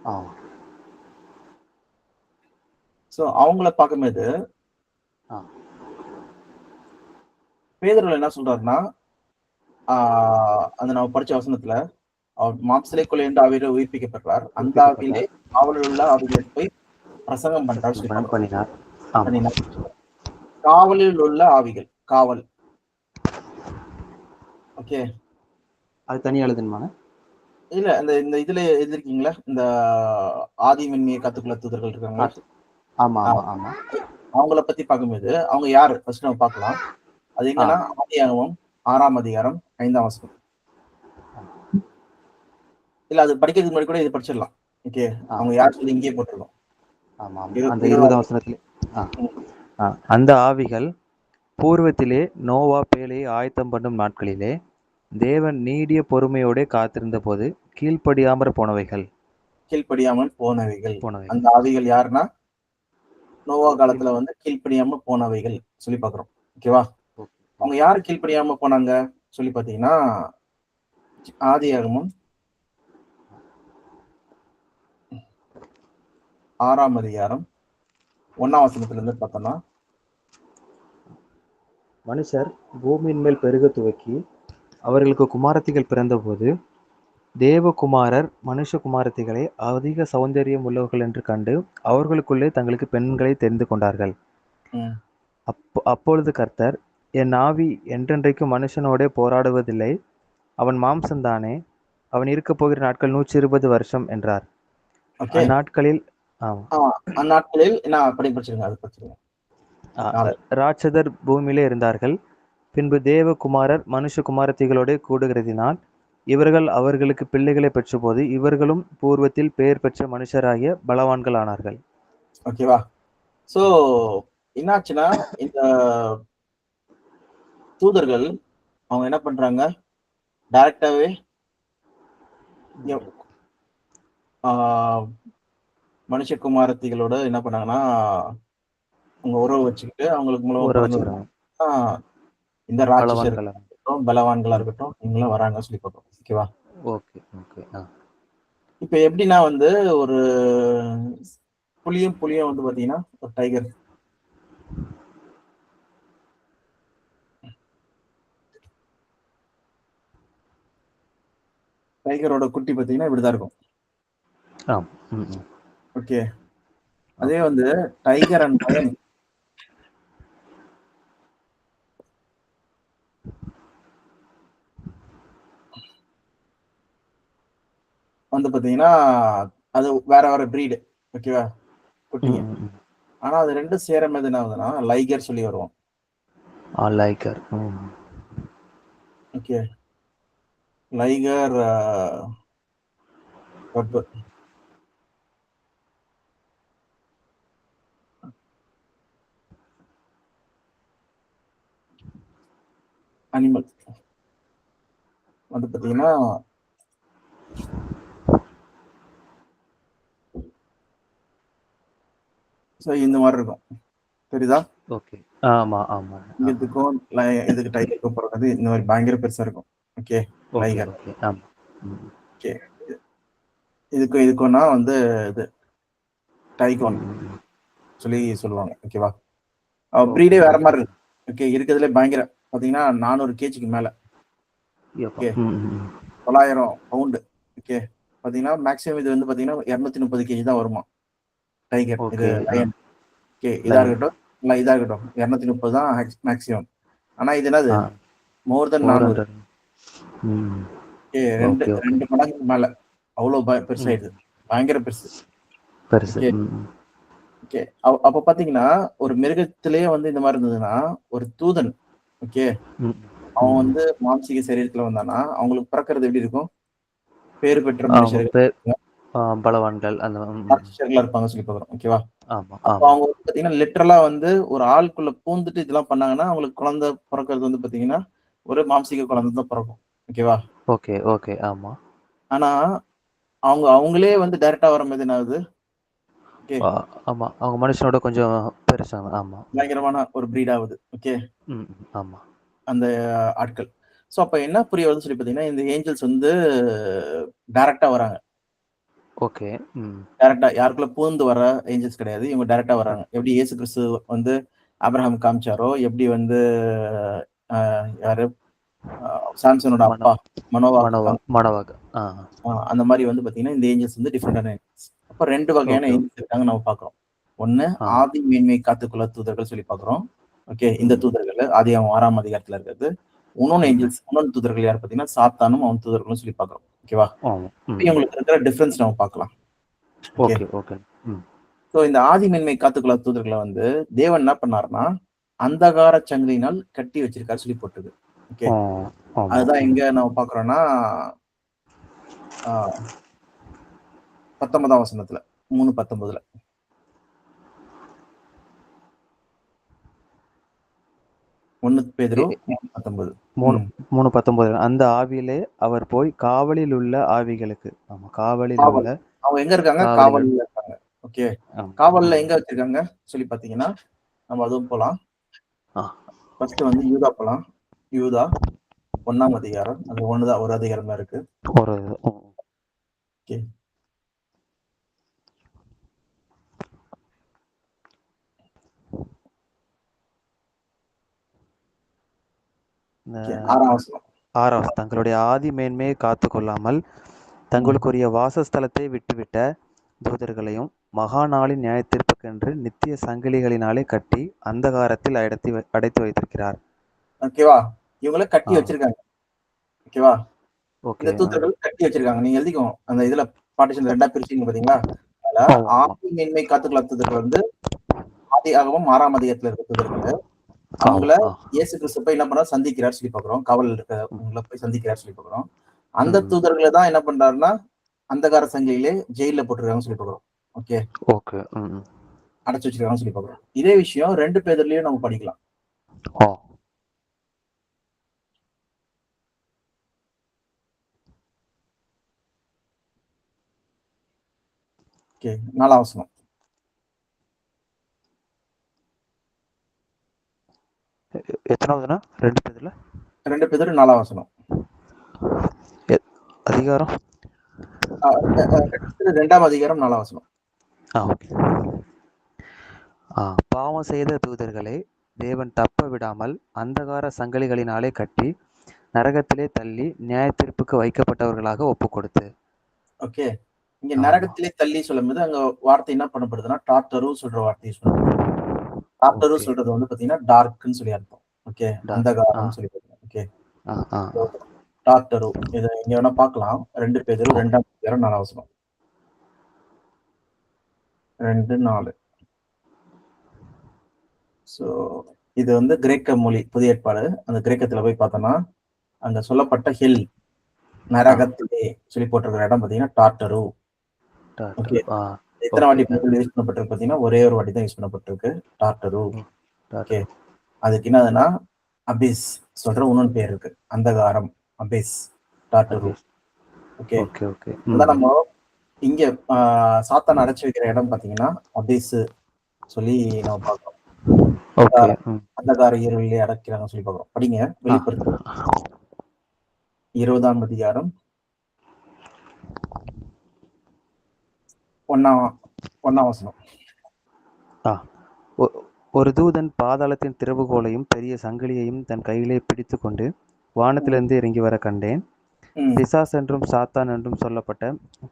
ஆ. சோ அவங்கள பார்க்கும்போது, ஆ. பேதுரு என்ன சொல்றாருன்னா, ஆ அந்த நம்ம படிச்ச வசனத்துல, அவர் மாம்சத்திலே கொலையுண்டு ஆவியிலே உயிர்ப்பிக்கப்பட்டார். அந்த ஆவியிலே உயிர்ப்பிக்கப்பட்டார். காவலில் உள்ள ஆவிகளுக்கு போய் பிரசங்கம் பண்றார் சொல்லி பிரசங்கம் பார்க்கிறோம். பண்ணினார். ஆமா. பண்ணினார். காவலில் உள்ள ஆவிகள். காவல். ஓகே. அது தனியா எழுதணுமாண்ணே? இல்ல இந்த இந்த இதுல எழுதிருக்கீங்களா? இந்த ஆதி மென்மையை காத்துக்கொள்ள தூதர்கள் இருக்காங்களா? காத்து. ஆமா, ஆ ஆமா, ஆமா. அவங்கள பத்தி பார்க்கும்போது, அவங்க யாரு? ஃபர்ஸ்ட் நம்ம பார்க்கலாம். அது ஆ. எங்கன்னா, ஆதியாகமம் 6ஆம் அதிகாரம் 5ஆம் வசனம். இல்ல அது படிக்கிறதுக்கு முன்னாடி கூட இத படிச்சிடலாம். ஓகே. ஆ. அவங்க யார் சொல்லி இங்கேயே போட்டுருக்கோம். ஆமா, ஆமா. இரு அந்த 20ஆம் 20ஆம் வசனத்திலே. ஆ. ம். ஆ. அந்த ஆவிகள் பூர்வத்திலே நோவா பேழையை ஆயத்தம் பண்ணும் நாட்களிலே தேவன் நீடிய பொறுமையோடே காத்திருந்தபோது கீழ்ப்படியாமற் போனவைகள். கீழ்ப்படியாமல் போனவைகள். அந்த போனவைகள். ஆவிகள் யாருன்னா, நோவா கீழ் காலத்துல வந்து கீழ்ப்படியாம போனவைகள் சொல்லி பார்க்கிறோம். ஓகேவா? ஓகே, அவங்க ஓகே. யாரு கீழ்ப்படியாம போனாங்க? சொல்லி பார்த்தீங்கன்னா, ஆதியாகமம் 6ஆம் அதிகாரம் 1ஆம் வசனத்திலிருந்து பார்த்தோம்னா, மனுஷர் பூமியின் மேல் பெருகத் துவக்கி அவர்களுக்கு குமாரத்திகள் பிறந்தபோது தேவகுமாரர் மனுஷகுமாரத்திகளை அதிக சௌந்தரியம் உள்ளவர்கள் என்று கண்டு அவர்களுக்குள்ளே தங்களுக்கு பெண்களை தெரிந்து கொண்டார்கள். ம். அப்பொழுது கர்த்தர், என் ஆவி என்றென்றைக்கும் மனுஷனோடே போராடுவதில்லை, அவன் மாம்சந்தானே, அவன் இருக்கப் போகிற நாட்கள் 120 வருஷம் என்றார். ஓகே. அந்நாட்களில் ஆமா. ஆ அந்நாட்களில் நான் படிச்சிருங்க. அது படிச்சிருங்க. ஆ, 4 ராட்சதர் பூமியிலே இருந்தார்கள். பின்பு தேவகுமாரர் மனுஷகுமாரத்திகளோடே கூடுகிறதினால் இவர்கள் அவர்களுக்கு பிள்ளைகளை பெற்றபோது இவர்களும் பூர்வத்தில் பெயர் பெற்ற மனுஷராகிய பலவான்கள் ஆனார்கள். ஓகேவா? சோ என்னாச்சுன்னா, இந்த தூதர்கள் அவங்க என்ன பண்றாங்க? டைரக்ட்டாவே எவ் ஆ மனுஷகுமாரத்திகளோட என்ன பண்ணாங்கன்னா, அவங்க உறவு வச்சுக்கிட்டு அவங்களுக்கு மூலமா ஊற பிறந்தது வச்சுக்கிறாங்க. தான் இந்த ராட்சசர் பலவான்கள். இருக்கட்டும், பலவான்களா ம். இருக்கட்டும், இவங்கலாம் வராங்கன்னு சொல்லி பார்க்கிறோம். ஓகேவா? Okay, okay. ஆ. இப்ப எப்படின்னா வந்து ஒரு புலியும் வந்து பார்த்தீங்கன்னா, ஒரு டைகர். டைகரோட குட்டி பார்த்தீங்கன்னா, இப்படிதான் இருக்கும். ஆம். ம், ம். ஓகே. அதே ஓகே. வந்து டைகர் அண்ட் லயன் வந்து பார்த்தீங்கன்னா, அது வேற வேற ப்ரீடு. ஓகேவா? ம், குட்டிங்க. ம், ம். ஆனா அது 2ம் சேரும்போது என்ன ஆகுதுன்னா, லைகர் சொல்லி வரும். லைக்கர். ம். ஓகே. Liger cup. அனிமல் வந்து பார்த்தீங்கன்னா, ஸோ இந்த மாதிரி இருக்கும். தெரியுதா? ஓகே. ஆமா, ஆமா. இதுக்கும் இதுக்கு டைகருக்கும் பிறகு இந்த மாதிரி பயங்கர பெருசா இருக்கும். Okay, okay, tiger. ஓகே. ஆமா. ம். ஓகே, இதுக்கும்னா வந்து இது டைகான் சொல்லி சொல்லுவாங்க. ஓகேவா? பிரீடே வேற மாதிரி இருக்கு. ஓகே, இருக்கிறதுல பயங்கர பாத்தீங்கன்னா 400 கேஜிக்கு மேல. Okay, 900 pound. ஓகே, பாத்தீங்கன்னா மேக்ஸிமம் இது வந்து பாத்தீங்கன்னா 230 கேஜி தான் வருமா டைகர். இது லயன். ஓகே, இதா இருக்கட்டும், இல்ல இதா இருக்கட்டும், 230 தான் மேக்ஸிமம். ஆனா இது என்னது மோர் தென் 400. ஓகே, ரெண்டு மடங்கு மேல அவ்வளவு பெருசாயிடுது. பயங்கர பெருசு. ஓகே, அப்ப பாத்தீங்கன்னா ஒரு மிருகத்திலேயே வந்து இந்த மாதிரி இருந்ததுன்னா ஒரு தூதன், ஓகே, அவன் வந்து மாம்சீக சரீரத்துல வந்தானா அவங்களுக்கு பிறக்கிறது எப்படி இருக்கும்? பேரு பெற்ற மனுஷர்கள், பலவான்கள் இருப்பாங்க சொல்லி பாக்குறோம். ஓகேவா? அப்ப அவங்க வந்து பாத்தீங்கன்னா லிட்டரலா வந்து ஒரு ஆளுக்குள்ள பூந்துட்டு இதெல்லாம் பண்ணாங்கன்னா அவங்களுக்கு குழந்தை பிறக்கிறது வந்து பாத்தீங்கன்னா ஒரு மாம்சீக குழந்தை தான் பிறக்கும். ஓகேவா? Okay, okay. ஆமா. ஆனா அவங்களே வந்து டைரக்டா வரும்போது என்ன ஆகுது? ஆமா, அவங்க மனுஷனோட கொஞ்சம் பெருசாங்க. ஆமா, பயங்கரமான ஒரு பிரீட் ஆகுது. ஓகே, ஆமா, அந்த ஆட்கள். சோ அப்ப என்ன புரிய வருதுன்னு சொல்லி பாத்தீங்கன்னா இந்த ஏஞ்சல்ஸ் வந்து டைரக்டா வராங்க. ஓகே. டைரக்டா யாருக்குள்ள பூந்து வர ஏஞ்சல்ஸ் கிடையாது. இவங்க டைரக்டா வராங்க. எப்படி இயேசு கிறிஸ்து வந்து ஆபிரகாம் காமிச்சாரோ, எப்படி வந்து யாரு சாம்சனோட அப்பா மனோவாக அந்த மாதிரி வந்து பாத்தீங்கன்னா இந்த ஏஞ்சல்ஸ் வந்து டிஃபரெண்டான ஏஞ்சல்ஸ். அப்ப 2 வகையான ஏஞ்சல்ஸ் இருக்காங்க நம்ம பாக்குறோம். ஒண்ணு ஆதி மேன்மை காத்துக்குள்ள தூதர்கள் சொல்லி பாக்குறோம். ஓகே, இந்த தூதர்கள் ஆதியாகமம் 6ஆம் அதிகாரத்துல இருக்கிறது. இன்னொன்னு தூதர்கள் யார் பாத்தீங்கன்னா சாத்தானும் அவன் தூதர்களும் சொல்லி பாக்குறோம். ஓகேவா? இவங்களுக்கு இருக்கிற டிஃபரன்ஸ் நம்ம பார்க்கலாம். Okay, okay. சோ இந்த ஆதி மேன்மை காத்துக்குள்ள தூதர்களை வந்து தேவன் என்ன பண்ணாருன்னா அந்தகார சங்கிலினால் கட்டி வச்சிருக்காரு சொல்லி போட்டுது. ஓகே, அதுதான் எங்க நம்ம பாக்குறோம்னா 19ஆம் வசனத்துல 3:19. 1 பேதுரு 3:19. அந்த ஆவியிலே அவர் போய் காவலில் உள்ள ஆவிகளுக்கு அவங்க எங்க இருக்காங்க? காவல்ல இருக்காங்க. ஓகே, காவல்ல எங்க வச்சிருக்காங்க சொல்லி பாத்தீங்கன்னா நம்ம அதுவும் போலாம். ஃபர்ஸ்ட் வந்து யூதா போலாம். யூதா 1ஆம் அதிகாரம். அது ஒண்ணுதான், ஒரு அதிகாரம் தான் இருக்கு. ஓகே, தங்களுடைய ஆதி மேன்மையை காத்து கொள்ளாமல் தங்களுக்குரிய வாசஸ்தலத்தை விட்டுவிட்ட தூதர்களையும் மகா நாளின் நியாயத்தீர்ப்புக்கென்று நித்திய சங்கிலிகளினாலே கட்டி அந்தகாரத்தில் அடைத்து வைத்திருக்கிறார். ஓகேவா? இவங்களை கட்டி வச்சிருக்காங்க. ஓகேவா? இந்த தூதர்கள் கட்டி வச்சிருக்காங்க. நீங்க எழுதிக்கோ, அந்த இதுல பார்ட்டிஷன் 2ஆ பிரிச்சீங்க பாத்தீங்களா? அதுல ஆதி மேன்மை காத்துக்குள்ள தூதர்கள் வந்து ஆதியாகமம் 6ஆம் அதிகாரத்துல இருக்க தூதர்கள். அவங்கள இயேசு கிறிஸ்து போய் என்ன பண்றாரு? சந்திக்கிறார் சொல்லி பாக்குறோம். காவல் இருக்கவங்கள போய் சந்திக்கிறார் சொல்லி பாக்குறோம். அந்த தூதர்களை தான் என்ன பண்றாருன்னா அந்தகார சங்கிலியிலே ஜெயில போட்டுருக்காங்கன்னு சொல்லி பாக்குறோம். ஓகே, அடைச்சு வச்சிருக்காங்கன்னு சொல்லி பாக்குறோம். இதே விஷயம் 2 பேர்லயும் நம்ம படிக்கலாம். ஓகே, 4ஆம் வசனம். எத்தனாவதுனா? 2 பேதுல 2 பேதுரு 4ஆம் வசனம். அதிகாரம் 2ஆம் அதிகாரம் 4ஆம் வசனம். பாவம் செய்த தூதர்களை தேவன் தப்ப விடாமல் அந்தகார சங்கிலிகளினாலே கட்டி நரகத்திலே தள்ளி நியாய தீர்ப்புக்கு வைக்கப்பட்டவர்களாக ஒப்பு கொடுத்து. ஓகே, இங்க நரகத்திலே தள்ளி சொல்லும்போது அங்க வார்த்தை என்ன பண்ணப்படுதுன்னா டார்டரு சொல்ற வார்த்தை யூஸ் பண்ணப்படுது. டார்டரு சொல்றது வந்து பாத்தீங்கன்னா டார்க்னு சொல்லி அர்த்தம். ஓகே, அந்தகாரம் சொல்லி பாத்தீங்கன்னா. ஓகே, டார்டரு இத இங்க வேணா பார்க்கலாம். 2 பேதுரு 2ஆம் அதிகாரம் 4ஆம் வசனம். 2:4. சோ இது வந்து கிரேக்க மொழி, புதிய ஏற்பாடு. அந்த கிரேக்கத்துல போய் பார்த்தோம்னா அங்க சொல்லப்பட்ட ஹெல் நரகத்திலே சொல்லி போட்டிருக்கிற இடம் பாத்தீங்கன்னா டார்டரு. ஓகே, எத்தனை வாட்டி யூஸ் பண்ணப்பட்டிருக்கு பாத்தீங்கன்னா ஒரே ஒரு வாட்டி தான் யூஸ் பண்ணப்பட்டிருக்கு, டார்டரு. ஓகே, அதுக்கு என்னதுன்னா அபிஸ் சொல்ற இன்னொன்று பேர் இருக்கு, அந்தகாரம், அபிஸ், டார்டரு. ஓகே, அதான் நம்ம இங்க சாத்தான் அடைச்சு வைக்கிற இடம் பாத்தீங்கன்னா அபிஸ், சொல்லி நம்ம பார்க்கிறோம். ஓகே. அந்தகார இருளிலே அடைக்கிறாங்கன்னு சொல்லி பார்க்கிறோம். படிங்க வெளிப்படுத்தல் 20ஆம் அதிகாரம் 1ஆம் வசனம். ஒரு தூதன் பாதாளத்தின் திறவுகோலையும் பெரிய சங்கிலியையும் தன் கையிலே பிடித்து கொண்டு வானத்திலிருந்து இறங்கி வர கண்டேன். பிசாஸ் என்றும் சாத்தான் என்றும் சொல்லப்பட்ட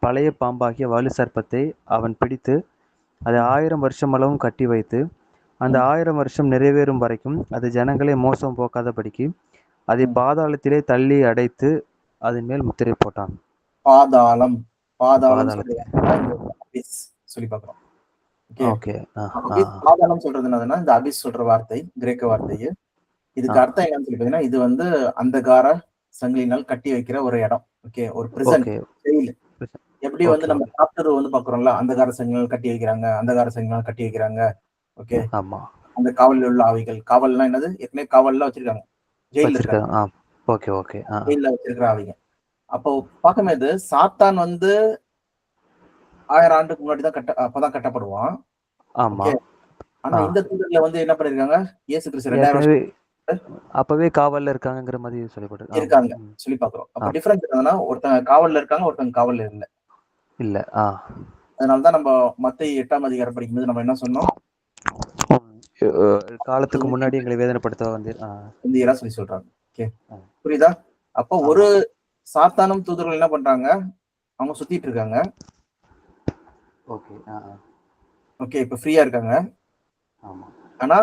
பழைய பாம்பாகிய வலு சர்ப்பத்தை அவன் பிடித்து அதை 1000 வருஷமளவும் கட்டி வைத்து அந்த 1000 வருஷம் நிறைவேறும் வரைக்கும் அது ஜனங்களை மோசம் போக்காதபடிக்கு அதை பாதாளத்திலே தள்ளி அடைத்து அதன் மேல் முத்திரை போட்டான். பாதாளம் சொல்லி பார்க்கிறோம். பாதாளம் சொல்றது என்னதுன்னா, இந்த அபிஸ் சொல்ற வார்த்தை கிரேக்க வார்த்தையே. இதுக்கு அர்த்தம் என்னன்னு சொல்லி பாத்தீங்கன்னா, இது வந்து அந்தகார சங்கிலினால் கட்டி வைக்கிற ஒரு இடம். ஓகே, ஒரு பிரிசன், ஜெயில். எப்படி வந்து நம்ம சாப்டர் வந்து பாக்குறோம்ல, அந்தகார சங்கிலினால் கட்டி வைக்கிறாங்க, அந்தகார சங்கிலினால் கட்டி வைக்கிறாங்க. ஓகே, அந்த காவலில் உள்ள ஆவிகள். காவல்னா என்னது? ஏற்கனவே காவல்லாம் வச்சிருக்காங்க, ஜெயில இருக்காங்க. ஓகே ஓகே, ஜெயில வச்சிருக்கிற ஆவிகள். அப்போ பார்க்கும்போது சாத்தான் வந்து 1000 ஆண்டுக்கு முன்னாடி தான் அப்பதான் கட்டப்படுவான். ஆனா இந்த தூதர்ல வந்து என்ன பண்ணிருக்காங்க, இயேசு கிறிஸ்து 2000 வருஷம் அப்பவே காவல்ல இருக்காங்கங்கிற மாதிரி சொல்லப்பட்டு இருக்காங்க சொல்லி பாக்குறோம். அப்ப டிஃபரன்ஸ் என்னன்னா, ஒருத்தங்க காவல்ல இருக்காங்க, ஒருத்தங்க காவல்ல இல்ல. அதனாலதான் நம்ம மத்தேயு 8ஆம் அதிகாரம் படிக்கும்போது நம்ம என்ன சொன்னோம், காலத்துக்கு முன்னாடி எங்களை வேதனைப்படுத்த வந்து சொல்லி சொல்றாங்க. ஓகே, புரியுதா? அப்போ ஒரு சாத்தானும் தூதர்கள் என்ன பண்றாங்க, அவங்க சுத்திட்டு இருக்காங்க. ஓகே, இப்ப ஃப்ரீயா இருக்காங்க. ஆனா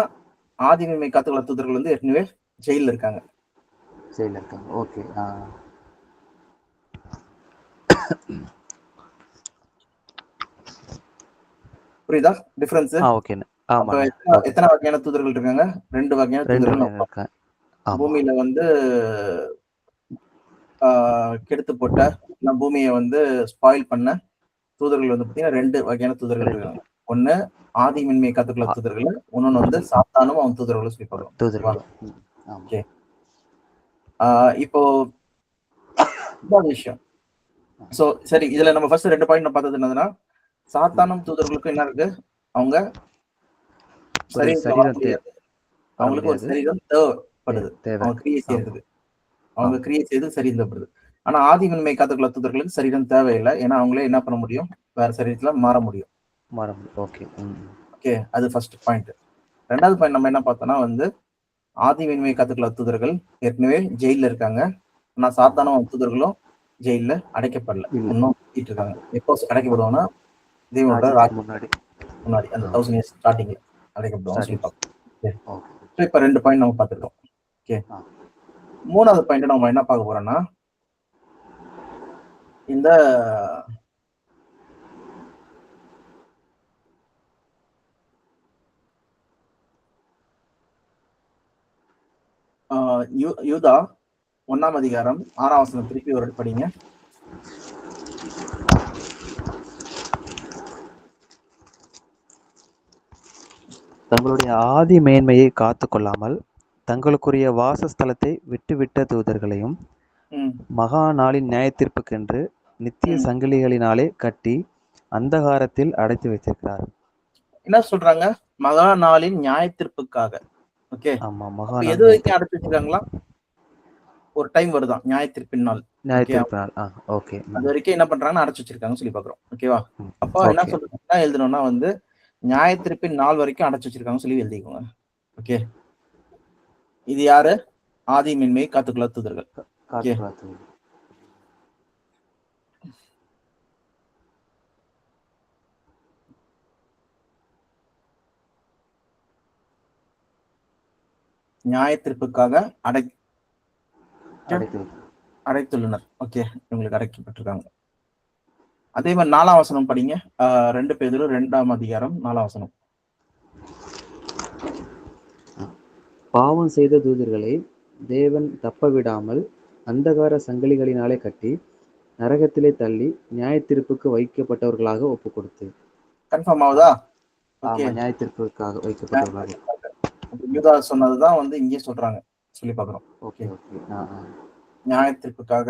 ஆதிமை காத்துக்குள்ள தூதர்கள் வந்து ஏற்கனவே ஜெயில இருக்காங்க. ஓகே, புரியுதா டிஃபரன்ஸ்? எத்தனை வகையான தூதர்கள் இருக்காங்க? 2 வகையான தூதர்கள். பூமியில வந்து கெடுத்து போட்ட, பூமியை வந்து ஸ்பாயில் பண்ண தூதர்கள் வந்து பாத்தீங்கன்னா 2 வகையான தூதர்கள் இருக்காங்க. ஒண்ணு ஆதி மின்மை காத்துக்குள்ள தூதர்கள், இன்னொன்னு வந்து சாத்தானும் அவன் தூதர்களும் சொல்லி பார்க்கலாம். ஓகே, இப்போ விஷயம். சோ சரி, இதுல நம்ம ஃபர்ஸ்ட் 2 பாயிண்ட் பார்த்தது என்னதுன்னா, சாத்தானும் தூதர்களுக்கும் என்ன இருக்கு, அவங்க அவங்களுக்கு ஒரு சரீரம் தேவைப்படுது, அவங்க கிரியை செய்யறதுக்கு. அவங்க கிரியை செய்து சரீரம் தேவைப்படுது. ஆனா ஆதி மின்மை காத்துக்குள்ள தூதர்களுக்கு சரீரம் தேவையில்லை. ஏன்னா அவங்களே என்ன பண்ண முடியும், வேற சரீரத்துல மாற முடியும். ஓகே, அது ஃபர்ஸ்ட் பாயிண்ட். 2வது பாயிண்ட் நம்ம என்ன பார்த்தோம்னா வந்து, ஆதி மின்மை காத்துக்குள்ள தூதர்கள் ஏற்கனவே ஜெயில இருக்காங்க. ஆனா சாத்தானும் தூதர்களும் ஜெயில அடைக்கப்படல, இன்னும் இருக்காங்க. எப்போ அடைக்கப்படுவாங்கன்னா, தேவனோட முன்னாடி அந்த 1000 இயர்ஸ் ஸ்டார்டிங்ல அடைக்கப்படுவாங்க சொல்லி பார்ப்போம். இப்ப 2 பாயிண்ட் நம்ம பார்த்துருக்கோம். ஓகே, 3வது பாயிண்ட் நம்ம என்ன பார்க்க போறோம்னா, இந்த யூதா 1ஆம் அதிகாரம் 6ஆம் வசனம் திருப்பி ஒரு படிங்க. தங்களுடைய ஆதி மேன்மையை காத்து கொள்ளாமல் தங்களுக்குரிய வாசஸ்தலத்தை விட்டுவிட்ட தூதர்களையும் மகா நாளின் நியாயத்தீர்ப்புக்கென்று நித்திய சங்கிலிகளினாலே கட்டி அந்தகாரத்தில் அடைத்து வைத்திருக்கிறார். என்ன சொல்றாங்க? மகா நாளின் நியாயத்தீர்ப்புக்காக. ஓகே, எது வரைக்கும் அடைச்சு வச்சிருக்காங்களா? ஒரு டைம் வருதான் நியாயத்தீர்ப்பின் நாள். ஓகே, அது வரைக்கும் என்ன பண்றாங்கன்னு அடைச்சு வச்சிருக்காங்கன்னு சொல்லி பாக்குறோம். ஓகேவா? அப்போ என்ன சொல்றாங்க எழுதணும்னா வந்து, நியாயத்தீர்ப்பின் நாள் வரைக்கும் அடைச்சு வச்சிருக்காங்கன்னு சொல்லி எழுதிக்கோங்க. ஓகே, இது யாரு? ஆதி மின்மை காத்துக்குள்ள தூதர்கள். நியாயத்தீர்ப்புக்காக அடைத்துள்ளனர். ஓகே, இவங்களுக்கு அடைக்கப்பட்டிருக்காங்க. அதே மாதிரி 4ஆம் வசனம் படிங்க. 2 பேதுரு 2ஆம் அதிகாரம் 4ஆம் வசனம். பாவம் செய்த தூதர்களை தேவன் தப்ப விடாமல் அந்தகார சங்கிலிகளினாலே கட்டி நரகத்திலே தள்ளி நியாயத்தீர்ப்புக்கு வைக்கப்பட்டவர்களாக ஒப்பு கொடுத்து. கன்ஃபார்ம் ஆகுதா? நியாயத்தீர்ப்புக்காக வைக்கப்பட்டவர்களாக யூதா சொன்னதுதான் வந்து இங்கே சொல்றாங்க சொல்லி பாக்குறோம். ஓகே ஓகே, நியாயத்தீர்ப்புக்காக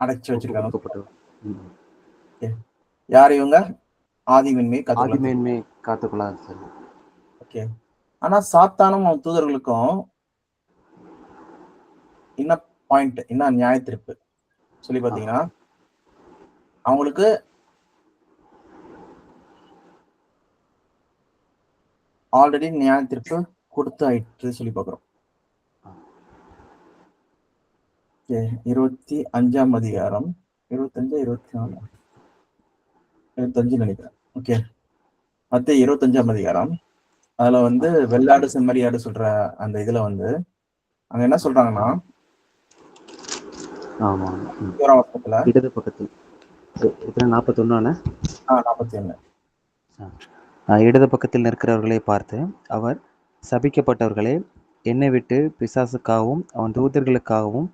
அடைச்சு வச்சிருக்காங்க. யார் இவங்க? ஆதிமேன்மையை காத்துக்கொள்ளாத தூதர்கள். ஆதிமேன்மை காத்துக்கொள்ளாத தூதர்கள். ஓகே. ஆனா சாத்தானும் அவன் தூதர்களுக்கும் என்ன பாயிண்ட், என்ன நியாய தீர்ப்பு சொல்லி பாத்தீங்கன்னா, அவங்களுக்கு ஆல்ரெடி நியாய தீர்ப்பு கொடுத்து ஆயிற்று சொல்லி பாக்குறோம். 25ஆம் அதிகாரம் 25 24 25 நினைக்கிறேன். ஓகே. மத்தேயு 25ஆம் அதிகாரம். அதுல வந்து வெள்ளாடு செம்மறியாடு சொல்ற அந்த இதுல வந்து அங்க என்ன சொல்றாங்கன்னா, ஆமா. 1 வசனத்துல இடது பக்கத்தில் எத்தனை 41 41 இடது பக்கத்தில் நிற்கிறவர்களை பார்த்து அவர், சபிக்கப்பட்டவர்களே, என்னை விட்டு பிசாசுக்காகவும் அவன் தூதர்களுக்காகவும்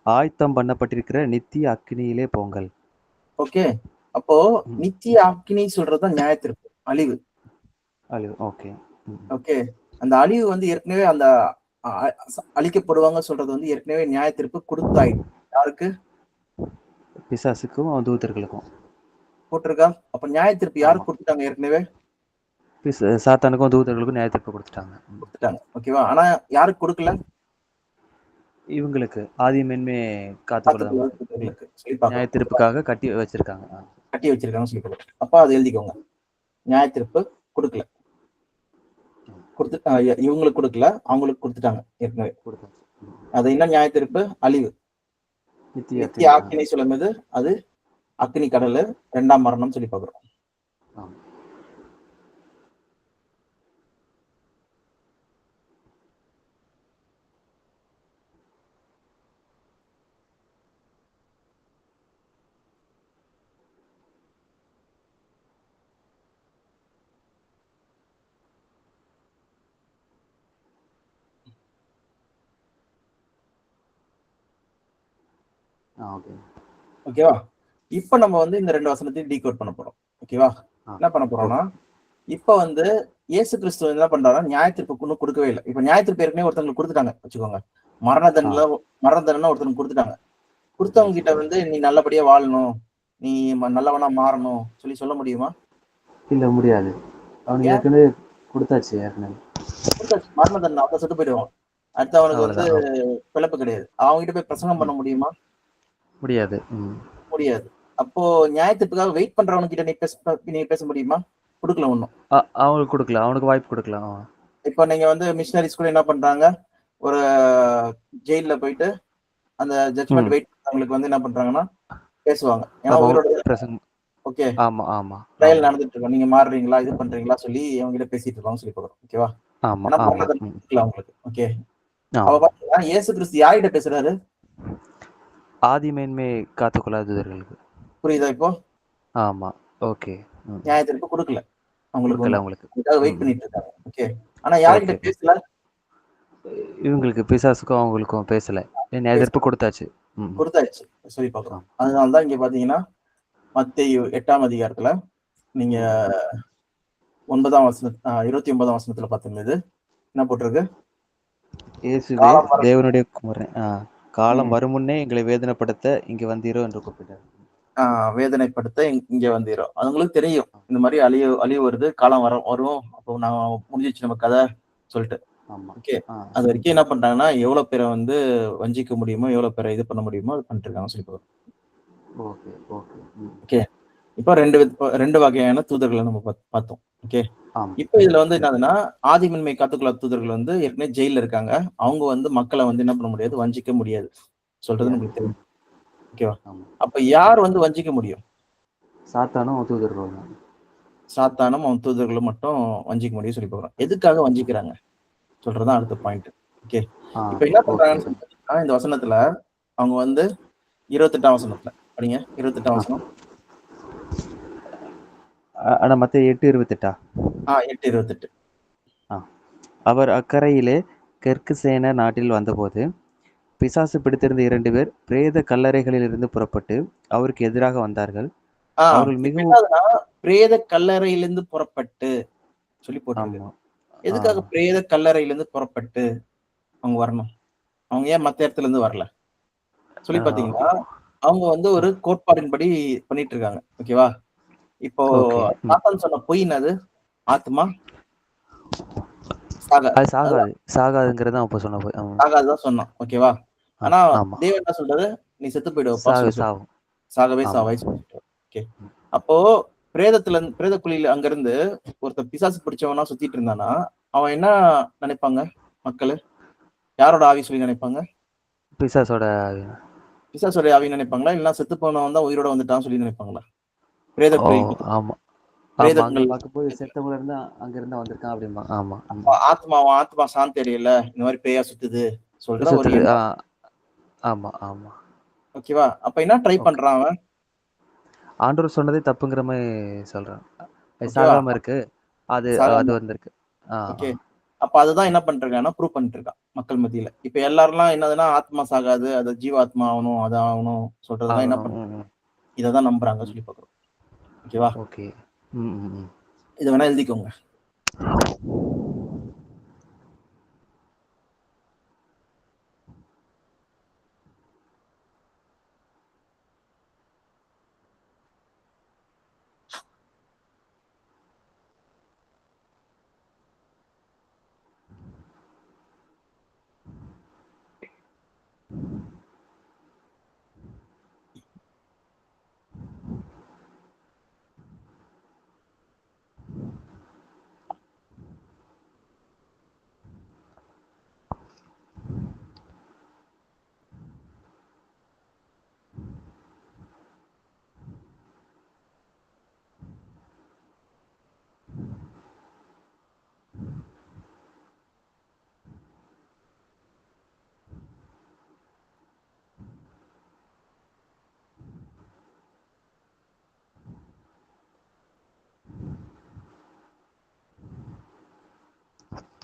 ஆயத்தம் பண்ணப்பட்டிருக்கிற நித்திய அக்கினியிலே போங்கள். ஓகே. அப்போ நித்திய அக்கினி சொல்றதுதான் நியாய தீர்ப்பு, அழிவு. ஓகே. ஓகே. அந்த அழிவு வந்து ஏற்கனவே அந்த அழிக்கப்படுவாங்க சொல்றது வந்து ஏற்கனவே நியாய தீர்ப்பு கொடுத்தாயிற்று. யாருக்கு? பிசாசுக்கும் அவன் தூதர்களுக்கும் போட்டிருக்கா? அப்ப நியாய தீர்ப்பு யாருக்கு கொடுத்துட்டாங்க ஏற்கனவே? சாத்தானுக்கும் தூதர்களுக்கும் நியாய தீர்ப்பு கொடுத்துட்டாங்க. ஓகேவா? ஆனா யாருக்கு கொடுக்கல? இவங்களுக்கு ஆதிமேன்மை காத்துக்கொள்ளாதவங்களுக்கு நியாய தீர்ப்புக்காக கட்டி வச்சிருக்காங்க. சொல்லி கொடுக்கும். அப்ப அதை எழுதிக்கோங்க. நியாய தீர்ப்பு கொடுக்கல. இவங்களுக்கு கொடுக்கல, அவங்களுக்கு கொடுத்துட்டாங்க ஏற்கனவே. அது என்ன நியாய தீர்ப்பு? அழிவு. நித்திய அக்கினி சொல்லும்போது அது அக்கினி கடல், 2ஆம் மரணம் சொல்லி பாக்குறோம். ஓகேவா? இப்ப நம்ம வந்து இந்த 2 வசனத்தையும் டீகோட் பண்ண போறோம். ஓகேவா? என்ன பண்ண போறோம்னா, இப்ப வந்து இயேசு கிறிஸ்து என்ன பண்றாருன்னா, நியாய தீர்ப்பு இன்னும் கொடுக்கவே இல்லை. இப்ப நியாய தீர்ப்பு ஏற்கனவே ஒருத்தவங்களுக்கு கொடுத்துட்டாங்க வச்சுக்கோங்க. மரண தண்டனை ஒருத்தனுக்கு கொடுத்துட்டாங்க. கொடுத்தவங்க கிட்ட வந்து நீ நல்லபடியா வாழணும், நீ நல்லவனா மாறணும் சொல்லி சொல்ல முடியுமா? இல்ல, முடியாது. அவனுக்கு ஏற்கனவே கொடுத்தாச்சு. மரண தண்டனை அப்ப செத்து போயிடுவான். அடுத்து அவனுக்கு வந்து பிழைப்பு கிடையாது. அவங்க கிட்ட போய் பிரசங்கம் பண்ண முடியுமா? முடியாது. முடியாது. அப்போ நியாயத்துக்காக வெயிட் பண்றவங்க கிட்ட நீ பேச முடியுமா? கொடுக்கல ஒண்ணும். அவனுக்கு கொடுக்கல, அவனுக்கு வாய்ப்பு கொடுக்கலாம். இப்போ நீங்க வந்து மிஷனரிஸ் கூட என்ன பண்றாங்க, ஒரு ஜெயில போயிட்டு அந்த ஜட்ஜ்மெண்ட் வெயிட் பண்றவங்களுக்கு வந்து என்ன பண்றாங்கன்னா பேசுவாங்க. ஏன்னா உயிரோட ஓகே. ஆமா ஆமா. ட்ரையல் நடந்துட்டு இருக்கும். நீங்க மாறுறீங்களா, இது பண்றீங்களா சொல்லி அவங்க கிட்ட பேசிட்டு இருப்பாங்க சொல்லி போறோம். ஓகேவா? ஆனா அவங்களுக்கு ஓகே. அவ பாத்தீங்கன்னா இயேசு கிறிஸ்து யார்கிட்ட பேசுறாரு? ஆதிமேன்மை காத்துக்கொள்ளாதவர்களுக்கு. புரியுதா இப்போ? ஆமா. ஓகே. நியாய தீர்ப்பு கொடுக்கல அவங்களுக்கு. வெயிட் பண்ணிட்டு இருக்காங்க. ஓகே. ஆனா யார்கிட்ட பேசல? இவங்களுக்கு பிசாசுக்கும் அவங்களுக்கும் பேசல. நியாய தீர்ப்பு கொடுத்தாச்சு. சொல்லி பார்க்கிறோம். அதனாலதான் இங்க பாத்தீங்கன்னா மத்தேயு 8ஆம் அதிகாரத்துல நீங்க 9ஆம் வசனம் 29ஆம் வசனத்துல பாத்தீங்கன்னா என்ன போட்டிருக்கு? இயேசுவே தேவனுடைய குமாரன், காலம் வரும் முன்னே எங்களை வேதனைப்படுத்த இங்க வந்தீரோ என்று கூப்பிட்டார். வேதனைப்படுத்த இங்க வந்தீரோ. அது உங்களுக்கு தெரியும், இந்த மாதிரி அழிவு வருது, காலம் வரும், அப்போ நான் முடிஞ்சிச்சு நம்ம கதை சொல்லிட்டு. ஓகே. அது வரைக்கும் என்ன பண்றாங்கன்னா எவ்வளவு பேரை வந்து வஞ்சிக்க முடியுமோ, எவ்வளவு பேரை இது பண்ண முடியுமோ அது பண்ணிட்டு இருக்காங்க சொல்லி போறோம். ஓகே. இப்போ ரெண்டு வகையான தூதர்களை நம்ம பார்த்தோம். ஓகே. இப்போ இதுல வந்து என்னதுன்னா, ஆதிமன்மை காத்துக்கொள்ளாத தூதர்கள் வந்து ஏற்கனவே ஜெயில இருக்காங்க. அவங்க வந்து மக்களை வந்து என்ன பண்ண முடியாது, வஞ்சிக்க முடியாது சொல்றது நமக்கு தெரியும். ஓகேவா? அப்ப யார் வந்து வஞ்சிக்க முடியும்? சாத்தானும் அவன் தூதர்களும் மட்டும் வஞ்சிக்க முடியும் சொல்லி போறோம். எதுக்காக வஞ்சிக்கிறாங்க சொல்றதுதான் அடுத்த பாயிண்ட். ஓகே. இப்ப என்ன பண்றாங்கன்னு இந்த வசனத்துல அவங்க வந்து 28ஆம் வசனத்துல படிங்க. 28ஆம் வசனம். மத்தேயு 8:28. 8:28. அவர் அக்கறையிலே கெர்கசேன நாட்டில் வந்தபோது பிசாசு பிடித்திருந்த 2 பேர் பிரேத கல்லறைகளில் இருந்து புறப்பட்டு அவருக்கு எதிராக வந்தார்கள். அவர்கள் மிகவும் பிரேத கல்லறையிலிருந்து புறப்பட்டு சொல்லி போட்டிருக்கு. எதுக்காக பிரேத கல்லறையிலிருந்து புறப்பட்டு அவங்க வரணும்? அவங்க ஏன் மத்த இடத்துல இருந்து வரல சொல்லி பாத்தீங்கன்னா, அவங்க வந்து ஒரு கோட்பாடின்படி பண்ணிட்டு இருக்காங்க. ஓகேவா? இப்போ ஓகே. சாத்தான் சொன்ன பொய் என்னது? ஆத்மா சாக அது அதுதான் சாகாது. சாகாதுங்கிறது தான் அப்போ சொன்ன போய். சாகாதுதான் சொன்னான். ஓகேவா? ஆனா ஆமா. தேவன் என்ன சொல்றாரு? நீ செத்து போயிடுவப்பா சொல்லி சொல்றாரு. சாவும். சாகவே ஆமா. சாவாய் சொல்லி சொல்றாரு. ஓகே. அப்போ பிரேத குழியில அங்கிருந்து ஒருத்தன் பிசாசு பிடிச்சவனா சுத்திட்டு இருந்தானா, அவன் என்ன நினைப்பாங்க மக்களு? யாரோட ஆவி சொல்லி நினைப்பாங்க? பிசாசோட பிசாசோட ஆவின்னு நினைப்பாங்களா? இல்லன்னா செத்து போனவன் தான் உயிரோட வந்துட்டான்னு சொல்லி நினைப்பாங்களா? பிரேத ஓ! குழியில் ஆமா. ஆமா. அங்க பிரேதங்கள் பார்க்கும்போது செத்தவங்கள இருந்தா அங்க இருந்தா வந்திருக்கான் அப்படிம்பாங்க. ஆமா. ஆத்மா சாந்தி அடையல. இந்த மாரி பேயா சுத்துது சொல்ற ஒரு சுத்துது. எண்ணம். ஆமா, ஆமா. ஓகேவா? அப்ப என்ன ட்ரை ஓகே. பண்றான் அவன்? ஆண்டவர் சொன்னதே தப்புங்கிற மாரி சொல்றான். அது ஓகேவா? சாகாம இருக்கு. அது அது சாகாம வந்திருக்கு. ஆ, ஓகே. ஆ. அப்ப அதுதான் என்ன பண்ணிட்டுருக்கான்னா, ப்ரூவ் பண்ணிட்டு இருக்கான் மக்கள் மத்தியில. இப்ப எல்லாருலாம் என்னதுன்னா, ஆத்மா சாகாது. அது ஜீவாத்மா ஆவணும், அது ஆவணும் சொல்றதெல்லாம் என்ன ஆகணும். பண்றாங்க? ம், ம். இத தான் நம்புறாங்க ம். சொல்லி பார்க்குறோம். ஓகேவா? ஓகே. ம், ம், ம். இத வேணா எழுதிக்கோங்க.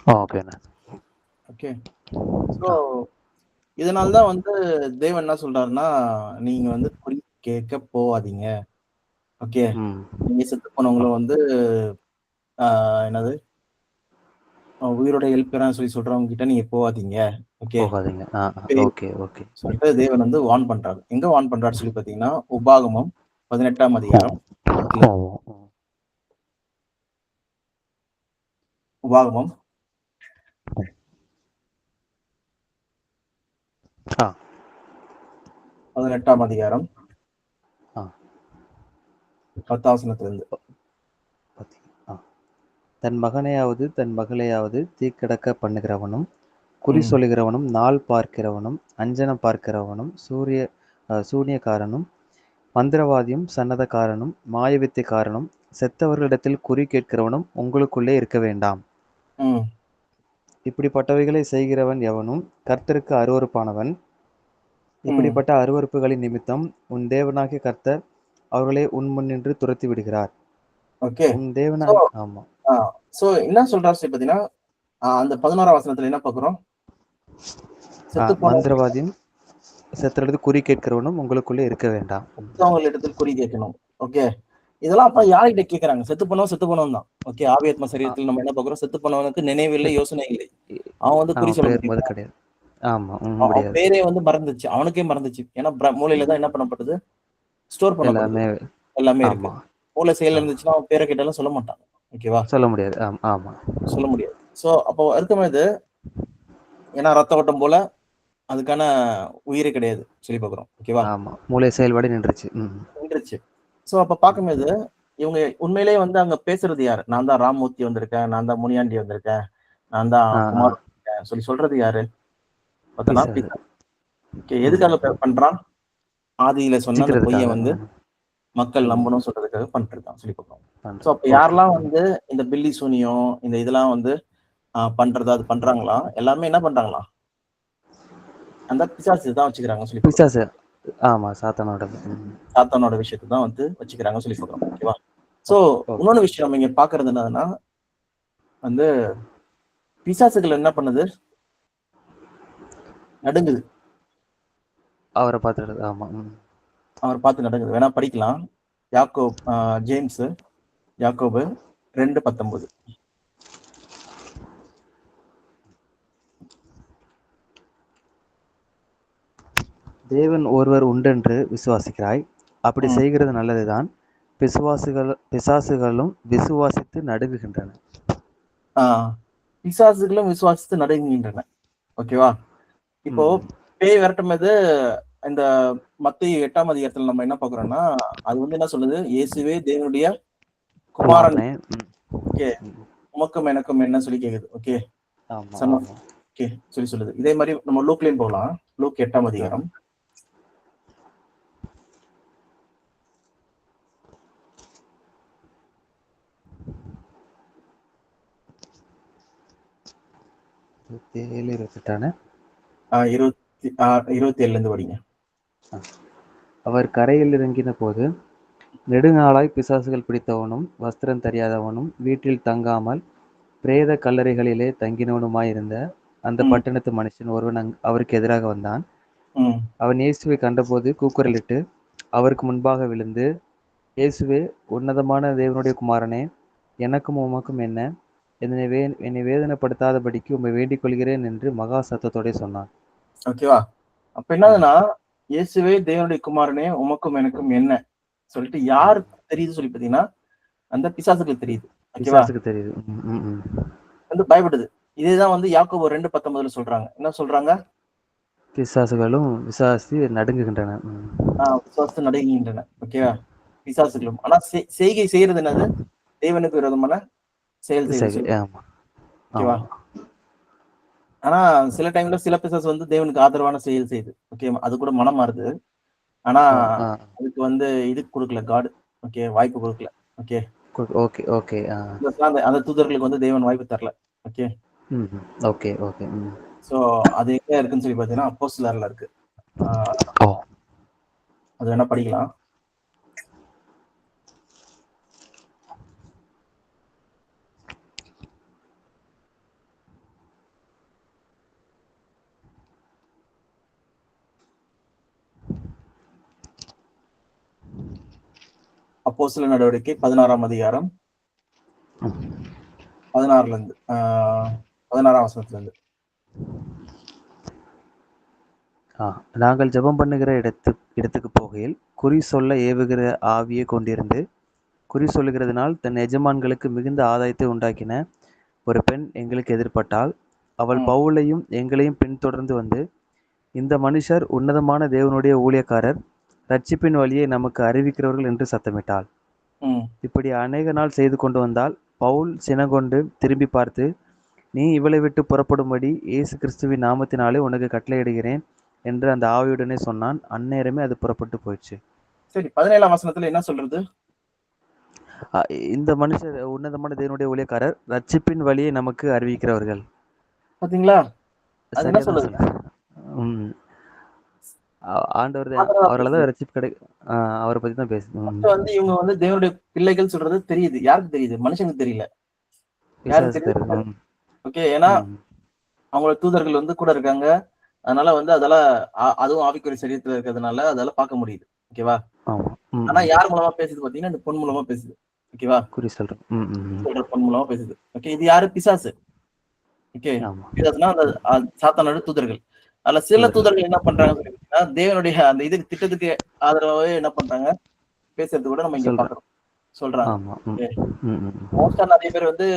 ஓகேண்ணா. ஓகே. ஸோ இதனால தான் வந்து தேவன் என்ன சொல்றாருன்னா, நீங்க வந்து குறி கேட்க போவாதீங்க. ஓகே. ம். நீங்க செத்து போனவங்கள வந்து ஆ என்னது? உயிரோட எழுப்புறேன்னு சொல்லி சொல்றவங்க கிட்ட நீங்க போவாதீங்க. ஓகே. போகாதீங்க. பேய் ஓகே, ஓகே. சொல்லிட்டு தேவன் வந்து வார்ன் பண்றாரு. எங்க வார்ன் பண்றாரு சொல்லி பார்த்தீங்கன்னா, உபாகமம் 18ஆம் அதிகாரம் 10ல. ஓ! உபாகமம் ஆ, 18ஆம் அதிகாரம் ஆ. 10ஆம் வசனத்திலிருந்து. ஆ. தன் மகனையாவது தன் மகளையாவது தீக்கிடக்க பண்ணுகிறவனும், குறி ம், சொல்லுகிறவனும், நாள் பார்க்கிறவனும், அஞ்சனம் பார்க்கிறவனும், சூனியக்காரனும், மந்திரவாதியும், சன்னதக்காரனும், மாயவித்தைக்காரனும், செத்தவர்களிடத்தில் குறி கேட்கிறவனும் உங்களுக்குள்ளே இருக்க வேண்டாம். ம். இப்படிப்பட்டவைகளை செய்கிறவன் எவனும் கர்த்தருக்கு அருவருப்பானவன். ம். இப்படிப்பட்ட அருவருப்புகளின் நிமித்தம் உன் தேவனாகிய கர்த்தர் அவர்களை உன் முன்னின்று துரத்தி விடுகிறார். ஓகே. உன் சோ தேவனாய் ஆமா. ஆ சோ என்ன சொல்றாரு சொல்லி பார்த்தீங்கன்னா, அந்த 11ஆம் வசனத்துல என்ன பார்க்கிறோம்? செத்து போனவங்க மந்திரவாதியும் செத்தவரிடத்தில் குறி கேட்கிறவனும் உங்களுக்குள்ளே இருக்க வேண்டாம். செத்தவங்களிடத்தில் குறி கேட்கணும். ஓகே. இதெல்லாம் அப்ப யார்கிட்ட கேட்கறாங்க? செத்து போனவன் தான். ஓகே. ஆவியாத்ம அ சரீரத்தில் நம்ம என்ன பார்க்கிறோம்? செத்து போனவனுக்கு நினைவில்லை, செத்து யோசனை இல்லை. அவன் வந்து குறி அவன் சொல்ல பேர் முடியுமா? கிடையாது. ஆமா. அவன் முடியாது. பேரே வந்து மறந்துச்சு. அவனுக்கே மறந்துச்சு. ஏன்னா மூளையில தான் என்ன பண்ணப்படுது? ஸ்டோர் பண்ணப்படுது. எல்லாமே எல்லாமே இருக்கு. ஆமா, மூளை செயல்ல ஆமா. இருந்துச்சுன்னா, அவன் பேர கேட்டாலும் சொல்ல மாட்டான். ஓகேவா? சொல்ல முடியாது. ஆமா, சொல்ல முடியாது. சோ அப்போ இருக்கும்போது ஏன்னா ரத்த ஓட்டம் போல அதுக்கான உயிரே கிடையாது. சொல்லி பார்க்கிறோம். ஓகேவா? ஆமா. மூளை செயல்பாடு நின்றுச்சு. நின்றுச்சு. சோ அப்ப பார்க்கும்போது, இவங்க உண்மையிலேயே வந்து அங்க பேசுறது யாரு? நான் தான் ராம்மூர்த்தி வந்திருக்கேன். நான் தான் முனியாண்டி வந்திருக்கேன். நான் தான் ஆ, ஆ. குமார் வந்திருக்கேன். சொல்லி சொல்றது யாரு? பார்த்தோன்னா பிசாசு. பிசாசு. ஓகே. ம். எதுக்காக பண்றான்? ஆதியில சொன்ன அந்த பொய்ய வஞ்சிக்கிறதுக்காக. வந்து மக்கள் ம். நம்பணும்னு சொல்றதுக்காக பண்ணிட்டு இருக்கான். சொல்லி பார்க்கிறோம். சோ பண்றது. அப்ப ஓகே. யாரெல்லாம் வந்து இந்த பில்லி சூனியம், இந்த இதெல்லாம் வந்து பண்றது அது பண்றாங்களா? எல்லாருமே என்ன பண்றாங்களாம்? அந்த பிசாசு தான் வச்சுக்கிறாங்கன்னு சொல்லி பார்க்கிறோம். பிசாசு. ஆமா, சாத்தானோடது. சாத்தானோட விஷயத்த தான் வந்து வச்சுக்கிறாங்கன்னு சொல்லி பார்க்கிறோம். ஓகேவா? So okay, okay. இன்னொன்னு விஷயம் நம்ம இங்க பார்க்கிறது என்னதுன்னா, வந்து பிசாசுகள் என்ன பண்ணுது? நடுங்குது. அவர பார்த்துடுறது. ஆமா. அவர பார்த்து நடுங்குது. வேணா படிக்கலாம். யாக்கோப் ஜேம்ஸ் யாக்கோபு 2:19. தேவன் ஒருவர் உண்டென்று விசுவாசிக்கிறாய். அப்படி ம், செய்கிறது நல்லதுதான். பிசாசுகளும் விசுவாசித்து நடுங்குகின்றன. பிசாசுகளும் விசுவாசித்து நடுங்குகின்றன. ஓகேவா? இப்போ பேய் விரட்டும்போது இந்த மத்தேயு 8ஆம் அதிகாரத்துல நம்ம என்ன பார்க்கிறோம்னா, அது வந்து என்ன சொல்லுது? இயேசுவே தேவனுடைய குமாரன். ஓகே. உமக்கும் எனக்கும் என்ன சொல்லி கேக்குது. ஓகே. சன் ஆஃப் ஓகே சொல்லி சொல்லுது. இதே மாதிரி நம்ம லூக்லயும் போகலாம். லூக் 8ஆம் அதிகாரம். இருபத்தி 27 இருந்து படிங்க. அவர் கரையில் இறங்கின போது நெடுநாளாய் பிசாசுகள் பிடித்தவனும் வஸ்திரம் தெரியாதவனும் வீட்டில் தங்காமல் பிரேத கல்லறைகளிலே தங்கினவனுமாயிருந்த அந்த பட்டணத்து மனுஷன் ஒருவன் அவருக்கு எதிராக வந்தான். அவன் இயேசுவை கண்டபோது கூக்குரலிட்டு அவருக்கு முன்பாக விழுந்து, இயேசுவே, உன்னதமான தேவனுடைய குமாரனே, எனக்கும் உமக்கும் என்ன? என்னை வேதனைப்படுத்தாதபடிக்கு உம்மை வேண்டிக் கொள்கிறேன் என்று மகா சத்தத்தோட சொன்னான். ஓகேவா? அப்ப என்னதுன்னா, இயேசுவே தேவனுடைய குமாரனே, உமக்கும் எனக்கும் என்ன சொல்லிட்டு யாருக்கு தெரியுது சொல்லி பாத்தீங்கன்னா, அந்த பிசாசுக்கு தெரியுது. பிசாசுக்கு தெரியுது. வந்து பயப்படுது. இதேதான் வந்து யாக்கோபு 2:19 சொல்றாங்க. என்ன சொல்றாங்க? பிசாசுகளும் விசுவாசி நடுங்குகின்றன. விசுவாசத்து நடுங்குகின்றன. ஓகேவா? பிசாசுகளும். ஆனா செய்கை செய்யறது என்னது? தேவனுக்கு விரோதமான செயல் செய்யுது. ஓகேவா? ஆனா சில டைம்ல சில பிசாசு வந்து தேவனுக்கு ஆதரவான செயல் செய்யுது. ஓகே, அது கூட மனம் மாறுது. ஆனா அதுக்கு வந்து இது கொடுக்கல, காட். ஓகே, வாய்ப்பு கொடுக்கல. Okay okay okay. அந்த தூதர்களுக்கு வந்து தேவன் வாய்ப்பு தரல. Okay okay okay. சோ அது எங்க இருக்குன்னு சொல்லி பாத்தீங்கன்னா அப்போஸ்தலர்ல இருக்கு. அது வேணா படிக்கலாம். அப்போஸ்தலர் நடவடிக்கை 16ஆம் அதிகாரம் 16 இருந்து 16ஆம் வசனத்துல இருந்து. நாங்கள் ஜெபம் பண்ணுகிற இடத்துக்கு போகையில் குறி சொல்ல ஏவுகிற ஆவியை கொண்டிருந்து குறி சொல்லுகிறதுனால் தன் எஜமான்களுக்கு மிகுந்த ஆதாயத்தை உண்டாக்கின ஒரு பெண் எங்களுக்கு எதிர்பட்டால் அவள் பவுலையும் எங்களையும் பின்தொடர்ந்து வந்து, இந்த மனுஷர் உன்னதமான தேவனுடைய ஊழியக்காரர், ரட்சிப்பின் வழியை நமக்கு அறிவிக்கிறவர்கள் என்று சத்தமிட்டாள். இப்படி அநேக நாள் செய்து கொண்டு வந்தால் பவுல் சினங்கொண்டு திரும்பி பார்த்து, நீ இவளை விட்டு புறப்படும்படி இயேசு கிறிஸ்துவின் நாமத்தினாலே உனக்கு கட்டளையிடுகிறேன் என்று அந்த ஆவியுடனே சொன்னான். அந்நேரமே அது புறப்பட்டு போயிடுச்சு. சரி, 17ஆம் வசனத்துல என்ன சொல்றது? இந்த மனுஷர் உன்னதமான தேவனுடைய ஊழியக்காரர், ரட்சிப்பின் வழியை நமக்கு அறிவிக்கிறவர்கள். பாத்தீங்களா? அது என்ன சொல்லுது? ஆண்டவர் அவரால்தான் ரட்சிப்பு கிடைக்கும். அவரை பத்தி தான் பேசுது. வந்து இவங்க வந்து தேவனுடைய பிள்ளைகள் சொல்றது தெரியுது. யாருக்கு தெரியுது? மனுஷனுக்கு தெரியல. யாருக்கு தெரியுது? ஓகே, ஏன்னா அவங்களோட தூதர்கள் வந்து கூட இருக்காங்க. அதனால வந்து அதெல்லாம் அதுவும் ஆவிக்குரிய சரீரத்துல இருக்கிறதுனால அதெல்லாம் பார்க்க முடியுது. ஓகேவா? ஆனா யார் மூலமா பேசுது பாத்தீங்கன்னா, இந்த பொன் மூலமா பேசுது. ஓகேவா? குறி சொல்ற பொன் மூலமா பேசுது. ஓகே, இது யாரு? பிசாசு. ஓகே, பிசாசுனா அந்த சாத்தானோட தூதர்கள். அதுல சில தூதர்கள் என்ன பண்றாங்க, தேவனுடைய அந்த இதுக்கு திட்டத்துக்கு ஆதரவாவே என்ன பண்றாங்க, பேசுறது கூட நம்ம இங்க பாக்குறோம், சொல்றாங்க. மோஸ்டா நிறைய பேர் வந்து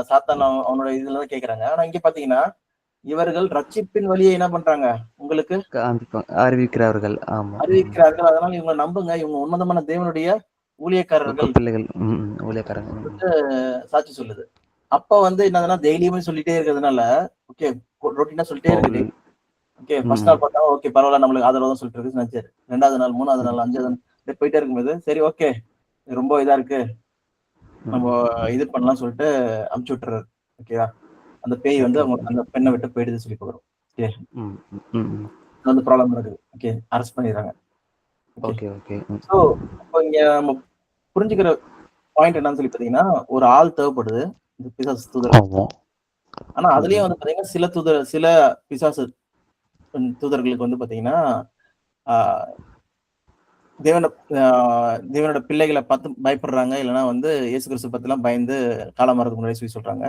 சாத்தான் அவனோட இதுலதான் கேக்குறாங்க. ஆனா இங்க பாத்தீங்கன்னா இவர்கள் ரட்சிப்பின் வழியை என்ன பண்றாங்க, உங்களுக்கு அறிவிக்கிறார்கள். அறிவிக்கிறார்கள். அதனால இவங்க நம்புங்க, இவங்க உன்னதமான தேவனுடைய ஊழியக்காரர்கள், பிள்ளைகள், ஊழியக்காரர்கள் சாட்சி சொல்லுது. அப்ப வந்து என்னதுன்னா டெய்லியுமே சொல்லிட்டே இருக்கிறதுனால, ஓகே, ரொட்டீனா சொல்லிட்டே இருக்குது. ஓகே, ஃபர்ஸ்ட் நாள் பார்த்தா ஓகே பரவாயில்ல, நம்மளுக்கு ஆதரவா சொல்லிட்டு இருக்கு நினைச்சாரு. 2வது நாள், 3வது நாள், 5வது நாள் போயிட்டே இருக்கும்போது சரி ஓகே ரொம்ப இதா இருக்கு, நம்ம இது பண்ணலாம் சொல்லிட்டு அமுச்சு விட்டுறாரு. ஓகேவா? அந்த பேய் வந்து அவங்க அந்த பெண்ணை விட்டு போயிடுது சொல்லி போகிறோம். ஓகே, அந்த ப்ராப்ளம் நடக்குது. ஓகே, அரெஸ்ட் பண்ணிடுறாங்க. Okay okay. சோ அப்போ இங்க நம்ம புரிஞ்சுக்கிற பாயிண்ட் என்னன்னு சொல்லி பாத்தீங்கன்னா, ஒரு ஆள் தேவைப்படுது இந்த பிசாசு தூதர்கள். ஆனா அதுலயும் வந்து பாத்தீங்கன்னா சில பிசாசு தூதர்களுக்கு வந்து பாத்தீங்கன்னா தேவனோட பிள்ளைகளை பார்த்து பயப்படுறாங்க, இல்லைன்னா வந்து இயேசு கிறிஸ்து பத்தி எல்லாம் பயந்து காலம் வரதுக்கு முன்னாடி சொல்லி சொல்றாங்க.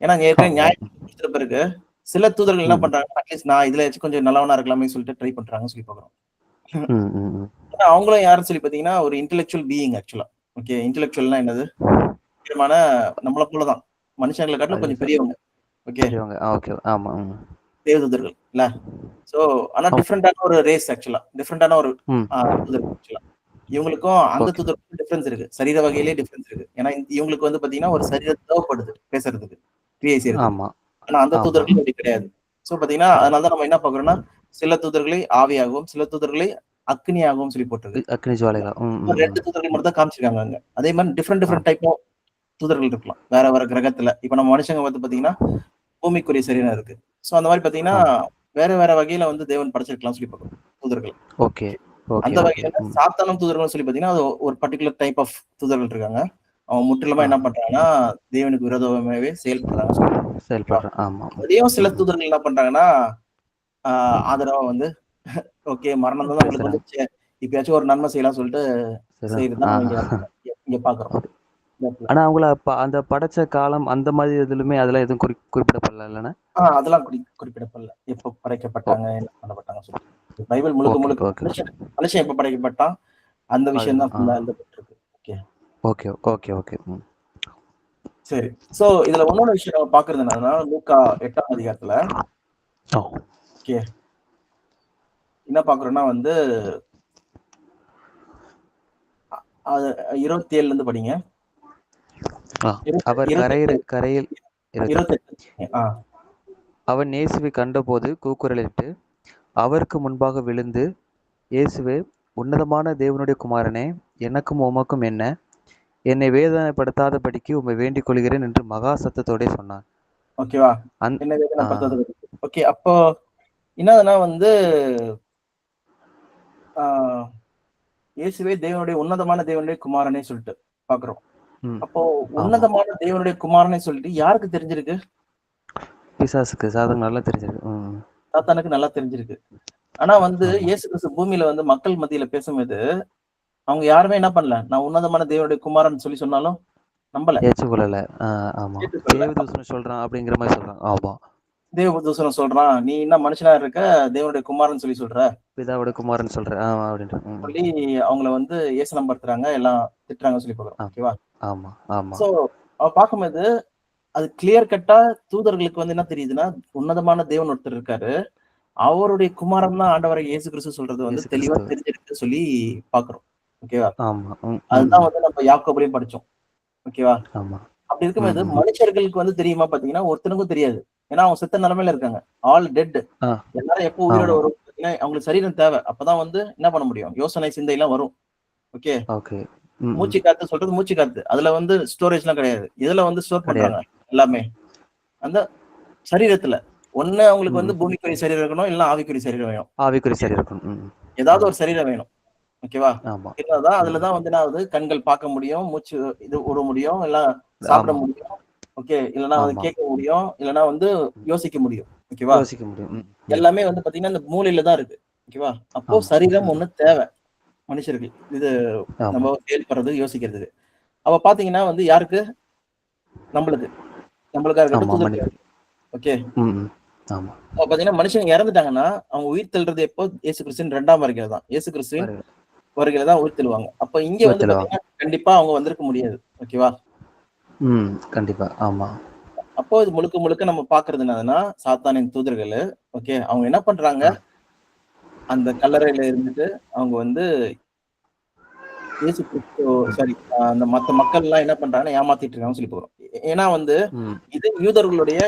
ஏன்னா ஏற்கனவே நியாயம் கொடுத்த பிறகு சில தூதர்கள் என்ன பண்றாங்க, அட்லீஸ்ட் நான் இதுல கொஞ்சம் நல்லவனா இருக்கலாமே சொல்லிட்டு ட்ரை பண்றாங்க சொல்லி பாக்குறோம். அவங்களும் யாருன்னு சொல்லி பாத்தீங்கன்னா ஒரு இன்டெலெக்சுவல் பீயிங். ஆக்சுவலா ஓகே, இன்டெலெக்சுவல்னா என்னது? முக்கியமான நம்மள போலதான் மனுஷங்களை காட்டிலும் அது கொஞ்சம் பெரியவங்க. ஓகே, பெரியவங்க. ஓகே. ஆமா. தேவதூதர்கள் இல்ல. சோ ஆனா ஓ டிஃப்ரெண்டான ஒரு ரேஸ் ஆக்சுவலா, டிஃப்ரெண்டான ஒரு ம். தூதர்கள் ஆக்சுவலா. இவங்களுக்கும் அந்த ஓகே. தூதருக்கும் டிஃபரன்ஸ் இருக்கு. சரீர வகையிலேயே டிஃபரன்ஸ் இருக்கு. ஏன்னா இவங்களுக்கு வந்து பாத்தீங்கன்னா ஒரு சரீரம் தேவைப்படுது பேசுறதுக்கு, கிரியை செய்யறதுக்கு. ஆமா, ஆனா அந்த ஆமா. தூதர்கள் அப்படி கிடையாது. சோ பாத்தீங்கன்னா கிடையாது. அதனால தான் நம்ம என்ன பாக்குறோம்னா, சில தூதர்களை ஆவியாகவும், சில தூதர்களை அக்னியாகவும் சொல்லி போட்டிருக்கு. அக்னி ஜுவாலைகளா. ம், ம், ம். 2 தூதர்கள் மட்டும் தான் காமிச்சிருக்காங்க அங்க. அதே மாதிரி டிஃபரெண்ட் ஆ. டிஃபரெண்ட் டைப் ஆஃப் தூதர்கள் இருக்கலாம். வேற வேற கிரகத்துல. இப்ப நம்ம மனுஷங்க வந்து பாத்தீங்கன்னா, பூமிக்குரிய சரீரம் இருக்கு. சோ அந்த மாதிரி பாத்தீங்கன்னா, ஆமா. வேற வேற வகையில வந்து தேவன் படைச்சிருக்கலாம்னு சொல்லி பார்க்கிறோம் தூதர்கள். ஓகே. ஓகே, அந்த ஓகே. வகையில ம். சாத்தானும் தூதர்கள்னு சொல்லி பாத்தீங்கன்னா, அது ஒரு பர்ட்டிகுலர் டைப் ஆஃப் தூதர்கள் இருக்காங்க. அவங்க முற்றிலுமா ஆ. என்ன பண்றாங்கன்னா, தேவனுக்கு விரோதமாவே செயல்படுறாங்கன்னு சொல்லி ஓகேவா? செயல்படுறேன். ஆமா. அதுலயும் சில ம். தூதர்கள் என்ன பண்றாங்கன்னா, ஆ ஆதரவா வந்து ஓகே மரணம் தான் நம்மளுக்கு பேசுறாங்க. வந்துருச்சே. இப்பயாச்சும் ஒரு நன்மை செய்யலாம்னு சொல்லிட்டு சரிதான். செய்றது தான் நம்ம இங்க ஆஹா. இங்க பார்க்கிறோம். ஓகே. இந்த இடத்துல. ஆனா அவங்கள அந்த படைச்ச காலம் அந்த மாதிரி எதுலயுமே அதெல்லாம் எதுவும் குறிப்பிடப்படல இல்லண்ணே? அதெல்லாம் குறிப்பிடப்படல. எப்ப ஓ படைக்கப்பட்டாங்க, என்ன பண்ணப்பட்டாங்கன்னு சொல்லிட்டு. பைபிள் முழுக்க ஓகே, முழுக்க ஓகே. மனுஷன் மனுஷன் எப்ப படைக்கப்பட்டான், அந்த விஷயம் அதுதான். தான் ஃபுல்லா எழுதப்பட்டிருக்கு. ஓகே. Okay, okay, okay. ம். சரி. சோ இதுல இன்னொரு விஷயம் நம்ம பார்க்கிறது என்னன்னா, லூக்கா 8ஆம் அதிகாரத்துல ஓ ஓகே என்ன பார்க்கிறோம்னா வந்து அது 27ல இருந்து படிங்க. ஆ. அவர் 28 கரையில் 28. 28 ஆ அவன் இயேசுவை கண்டபோது கூக்குரலிட்டு அவருக்கு முன்பாக விழுந்து, இயேசுவே, உன்னதமான தேவனுடைய குமாரனே, எனக்கும் உமக்கும் என்ன? என்னை வேதனைப்படுத்தாதபடிக்கு உம்மை வேண்டிக் கொள்கிறேன் என்று மகா சத்தத்தோடே சொன்னான். ஓகேவா? அந் என்ன ஆ வேதனைப்படுத்தாத ஓகே அப்போ என்னதுன்னா வந்து ஆ இயேசுவே தேவனுடைய உன்னதமான தேவனுடைய குமாரனே சொல்லிட்டு பார்க்கிறோம். ம். அப்போ ஆமா. உன்னதமான தேவனுடைய குமாரனே சொல்லிட்டு யாருக்கு தெரிஞ்சிருக்கு? பிசாசுக்கு சாதகம் நல்லா தெரிஞ்சது. ம். சாத்தானுக்கு நல்லா தெரிஞ்சிருக்கு. ஆனா வந்து ஆமா. இயேசு கிறிஸ்து பூமியில வந்து மக்கள் மத்தியில பேசும்போது, அவங்க யாருமே என்ன பண்ணல? நான் உன்னதமான தேவனுடைய குமாரன் சொல்லி சொன்னாலும் நம்பல. ஏற்றுக்கொள்ளல. ஆமா. ஏற்றுக்கொள்ளல. தேவதூஷணம் சொல்றான் அப்படிங்கிற மாரி சொல்றாங்க. ஆமா. தேவதூஷணம் சொல்றான். நீ என்ன மனுஷனா இருக்க? தேவனுடைய குமாரன் சொல்லி சொல்ற. பிதாவோட குமாரன் சொல்றேன். அப்படின்ட்டு. ம். சொல்லி அவங்கள வந்து ஏசனம் படுத்துறாங்க. எல்லாம் திட்டுறாங்கன்னு சொல்லி பார்க்கிறோம். ஆமா. ஓகேவா? ஆமா. ஆமா. சோ பார்க்கும்போது அது கிளியர் கட்டா தூதர்களுக்கு வந்து என்ன தெரியுதுன்னா, உன்னதமான தேவன் ஒருத்தர் இருக்காரு. அவருடைய குமாரன் தான் ஆண்டவராகிய இயேசு கிறிஸ்து சொல்றது வந்து இயேசு தெளிவா கிறிஸ்து. தெரிஞ்சிருக்கு சொல்லி பார்க்கிறோம். ஓகேவா? ஆமா. ம். ம். அதுதான் வந்து நம்ம யாக்கோபுலயும் படிச்சோம். ஓகேவா? ஆமா. அப்படி ம். இருக்கும்போது ம். மனுஷர்களுக்கு வந்து தெரியுமா பார்த்தீங்கன்னா, ஒருத்தனுக்கும் தெரியாது. ஏன்னா அவங்க செத்த நிலைமையில இருக்காங்க. All dead. ஆ. எல்லாரும் எப்போ உயிரோட ஆமா. வரும் பார்த்தீங்கன்னா, அவங்களுக்கு சரீரம் தேவை. அப்பதான் வந்து என்ன பண்ண முடியும்? யோசனை, சிந்தைலாம் வரும். ஓகே. ஓகே. ம். ம். மூச்சு காத்து சொல்றது மூச்சு காத்து. அதுல வந்து ஸ்டோரேஜ்லாம் கிடையாது. எதுல வந்து ஸ்டோர் கிடையாது. பண்றாங்க எல்லாமே? அந்த சரீரத்துல. ஒண்ணு அவங்களுக்கு வந்து ம். பூமிக்குரிய சரீரம் இருக்கணும், இல்ல ஆவிக்குரிய சரீரம் வேணும். ஆவிக்குரிய ஓகே. சரீரம் இருக்கணும். ம். ஏதாவது ஆமா. ஒரு சரீரம் வேணும். ஓகேவா? ஆமா. இருந்தாதான் அதுல ம். தான் வந்து என்ன ஆகுது, கண்கள் பார்க்க முடியும், மூச்சு இது விட முடியும், இல்ல சாப்பிட ஆமா. முடியும். ஓகே. இல்லன்னா வந்து ஆமா. கேட்க முடியும், இல்லன்னா வந்து ம். யோசிக்க முடியும். ஓகேவா? யோசிக்க முடியும். ம். ம். எல்லாமே வந்து பார்த்தீங்கன்னா, இந்த மூளையில தான் இருக்கு. ஓகேவா? அப்போ ஆமா. சரீரம் ம். ஒண்ணு தேவை மனுஷருக்கு. இது ஆமா. நம்ம செயல்படுறது, யோசிக்கிறதுக்கு. அப்ப பார்த்தீங்கன்னா வந்து யாருக்கு? நம்மளுக்கு. நம்மளுக்கா இருக்கட்டும், ஆமா. தூதர்களா மனிதர்கள். இருக்கட்டும். ஓகே. ம். ம். ஆமா. அப்ப பார்த்தீங்கன்னா, மனுஷங்க இறந்துட்டாங்கன்னா, அவங்க உயிர் தெழுறது எப்போ? இயேசு கிறிஸ்துவின் 2ஆம் வருகையில தான். இயேசு கிறிஸ்துவின் வருக வருகையில தான் உயிர் தெழுவாங்க. அப்ப இங்க வந்து உயிர்த்தெழுவாங்க. பார்த்தீங்கன்னா, கண்டிப்பா அவங்க வந்திருக்க முடியாது. ஓகேவா? ம். கண்டிப்பா. ஆமா. அப்போ இது முழுக்க முழுக்க நம்ம பார்க்கிறது என்னதுன்னா, சாத்தானின் தூதர்களு. ஓகே. அவங்க என்ன பண்றாங்க? ஆ. அந்த கல்லறையில இருந்துட்டு, அவங்க வந்து இயேசு கிறிஸ்து சாரி அந்த மத்த மக்கள்லாம் என்ன பண்றாங்கன்னா, ஏமாத்திட்டு இருக்காங்கன்னு சொல்லி போறோம். ஏன்னா வந்து, ம். இது யூதர்களுடைய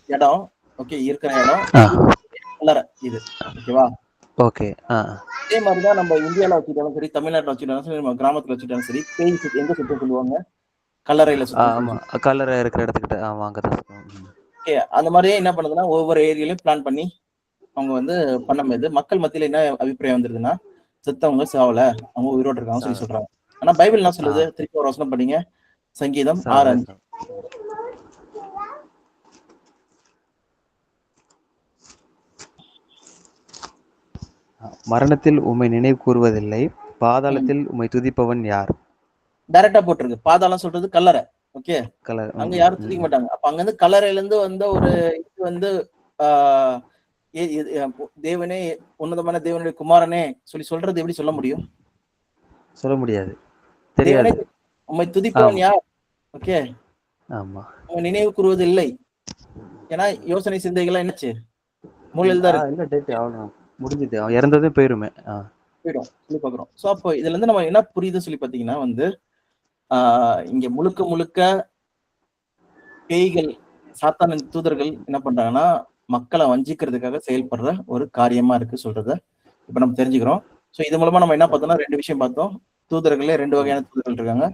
இடம். ஓகே. இருக்கிற இடம். ஆ. யூதர்களுடைய கல்லறை இது. ஓகேவா? ஓகே. ஆ. இதே மாரி தான் நம்ம இந்தியால வச்சுக்கிட்டாலும் சரி, தமிழ்நாட்டுல வச்சுக்கிட்டாலும் சரி, நம்ம கிராமத்துல வச்சுக்கிட்டாலும் சரி, பேய் எங்க சுத்தும் சொல்லுவாங்க? கல்லறையில சுத்தும்ன்னு சொல்லி ஆமா. கல்லறை இருக்கிற இடத்துக்கிட்ட. ஆமா. அங்க தான் சுத்துவோம். ம். ஓகே. அந்த மாரியே என்ன பண்ணுதுன்னா, ஒவ்வொரு ஏரியாலயும் பிளான் பண்ணி அவங்க வந்து பண்ணும்போது, மக்கள் மத்தியில என்ன அபிப்பிராயம் வந்துருதுன்னா, செத்தவங்க சாவல. அவங்க உயிரோட இருக்காங்கன்னு சொல்லி சொல்றாங்க. ஆனா பைபிள் என்ன ஆ. சொல்லுது? திருப்பி ஒரு வசனம் படிங்க. சங்கீதம் சாவல 6:5. சாவ மரணத்தில் உம்மை நினைவு கூறுவதில்லை. ம். பாதாளத்தில் உம்மை துதிப்பவன் யார்? டைரக்ட்டா போட்டுருக்கு. பாதாளம் சொல்றது கல்லறை. ஓகே. ம். அங்க ம். யாரும் துதிக்க ம். மாட்டாங்க. அப்ப அங்கருந்து கல்லறையிலருந்து வந்த ஒரு இது வந்து ஆ எ எது தேவனே உன்னதமான தேவனுடைய குமாரனே சொல்லி சொல்றது எப்படி சொல்ல முடியும்? சொல்ல முடியாது. தெரியாது. உம்மை துதிப்பவன் ஆமா. யார்? ஓகே. ஆமா. உம்மை நினைவு கூறுவது இல்லை. ஏன்னா யோசனை சிந்தைகள்லாம் என்னாச்சு? மூலையில தான் இருக்கு. இல்ல டேட் அவ்வளவுதான். முடிஞ்சுது. அவன் இறந்ததும் போயிருமே. போயிடும் சொல்லி பார்க்குறோம். ஸோ அப்போ இதுல இருந்து நம்ம என்ன புரியுதுன்னு சொல்லி பார்த்தீங்கன்னா வந்து, இங்க முழுக்க முழுக்க பேய்கள், சாத்தானின் தூதர்கள் என்ன பண்றாங்கன்னா, மக்கள வஞ்சிக்கிறதுக்காக செயல்படுற ஒரு காரியமா இருக்கு சொல்றத இப்ப நம்ம தெரிஞ்சுக்கிறோம். ஸோ இது மூலமா நம்ம என்ன பார்த்தோம்னா 2 விஷயம் பார்த்தோம். தூதர்கள்லே 2 வகையான தூதர்கள் இருக்காங்க.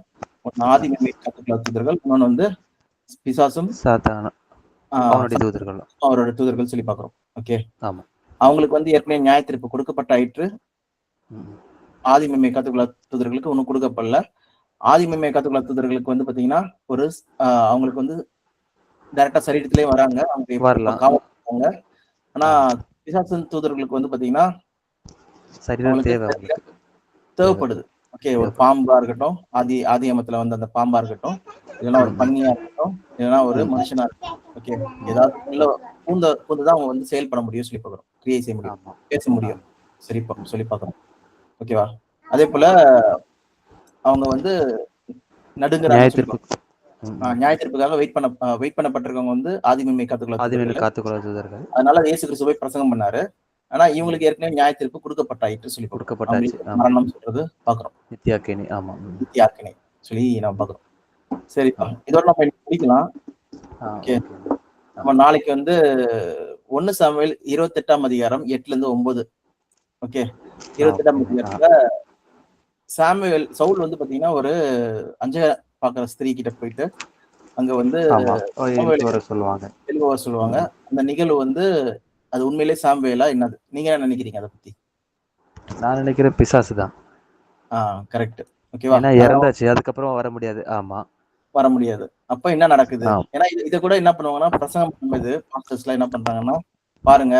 ஒண்ணு ஆதி மெய்மை காத்துக்கொள்ளாத தூதர்கள். இன்னொன்னு வந்து பிசாசும் சாத்தான ஆ அவனுடைய தூதர்கள். அவரோட தூதர்கள் சொல்லி பார்க்குறோம். ஓகே. ஆமா. அவங்களுக்கு வந்து ஏற்கனவே நியாயத்தீர்ப்பு கொடுக்கப்பட்டாயிற்று. ம். ஆதி மெய்மை காத்துக்கொள்ளாத தூதர்களுக்கு இன்னும் கொடுக்கப்படல. ஆதி மெய்மை காத்துக்கொள்ளாத தூதர்களுக்கு வந்து பார்த்தீங்கன்னா, ஒரு அவங்களுக்கு வந்து டைரக்ட்டா சரீரத்திலே வராங்க. அவங்க இப்ப வரலாம். காவல்காங்க. ஆனா பிசாசின் தூதர்களுக்கு வந்து பார்த்தீங்கன்னா, சரீரம் அவங்களுக்கு தேவை அவங்களுக்கு. தேவைப்படுது. ஓகே. ஒரு பாம்பா இருக்கட்டும், ஆதியாமத்துல வந்த அந்த பாம்பா இருக்கட்டும், இல்லன்னா ஒரு பன்னியா இருக்கட்டும், இல்லன்னா ஒரு மனுஷனா இருக்கட்டும். ஓகே. ஏதாவது உள்ள பூந்து தான் அவங்க வந்து செயல்பட முடியும் சொல்லி பார்க்குறோம். கிரியை செய்ய முடியும். ஆமா. பேச முடியும். சரி சொல்லி பார்க்குறோம். ஓகேவா? அதே போல அவங்க வந்து நடுங்குறாங்கன்னு சொல்லி நியாயத்தீர்ப்பு. நியாயத்தீர்ப்புக்காக வெயிட் பண்ணப்பட்டிருக்கவங்க வந்து ஆதிமைமை காத்துக்கொள்ளாத ஆதிமேல் தூதர்கள். காத்துக்கொள்ள தூதர்கள் அதனால இயேசு கிறிஸ்து போய் பிரசங்கம் பண்ணாரு. ஆனா இவங்களுக்கு ஏற்கனவே நியாயத்தீர்ப்பு கொடுக்கப்பட்டாயிற்று சொல்லி பார்க்கிறோம். கொடுக்கப்பட்டாச்சு. அவங்களுக்கு மரணம் சொல்றது பார்க்கிறோம். நித்தியாக்கினி. ஆமா. நித்தியாக்கினை சொல்லி நம்ம பார்க்கிறோம். சரிப்பா. இதோட நம்ம முடிக்கலாம். ஓகே. நம்ம நாளைக்கு வந்து 1 சாமுவேல் 28ஆம் அதிகாரம் 8ல இருந்து 9. ஓகே. 28ஆம் அதிகாரத்துல சவுல் வந்து பாத்தீங்கன்னா ஒரு அஞ்ச பாக்குற ஸ்திரீ கிட்ட போயிட்டு அங்க வந்து சொல்லுவாங்க. அந்த நிகழ்வு வந்து அது உண்மையிலேயே சாமுவேலா என்னது? நீங்க என்ன நினைக்கிறீங்க அதை பத்தி? நான் நினைக்கிறேன் பிசாசு தான். கரெக்ட். ஓகேவா? ஏன்னா இறந்தாச்சு, அதுக்கப்புறம் வர முடியாது. ஆமா, வர முடியாது. அப்ப என்ன நடக்குது? ஏன்னா இத கூட என்ன பண்ணுவாங்கன்னா பிரசங்கம் பண்ணும்போது பாஸ்டர்ஸ்லாம் என்ன பண்றாங்கன்னா, பாருங்க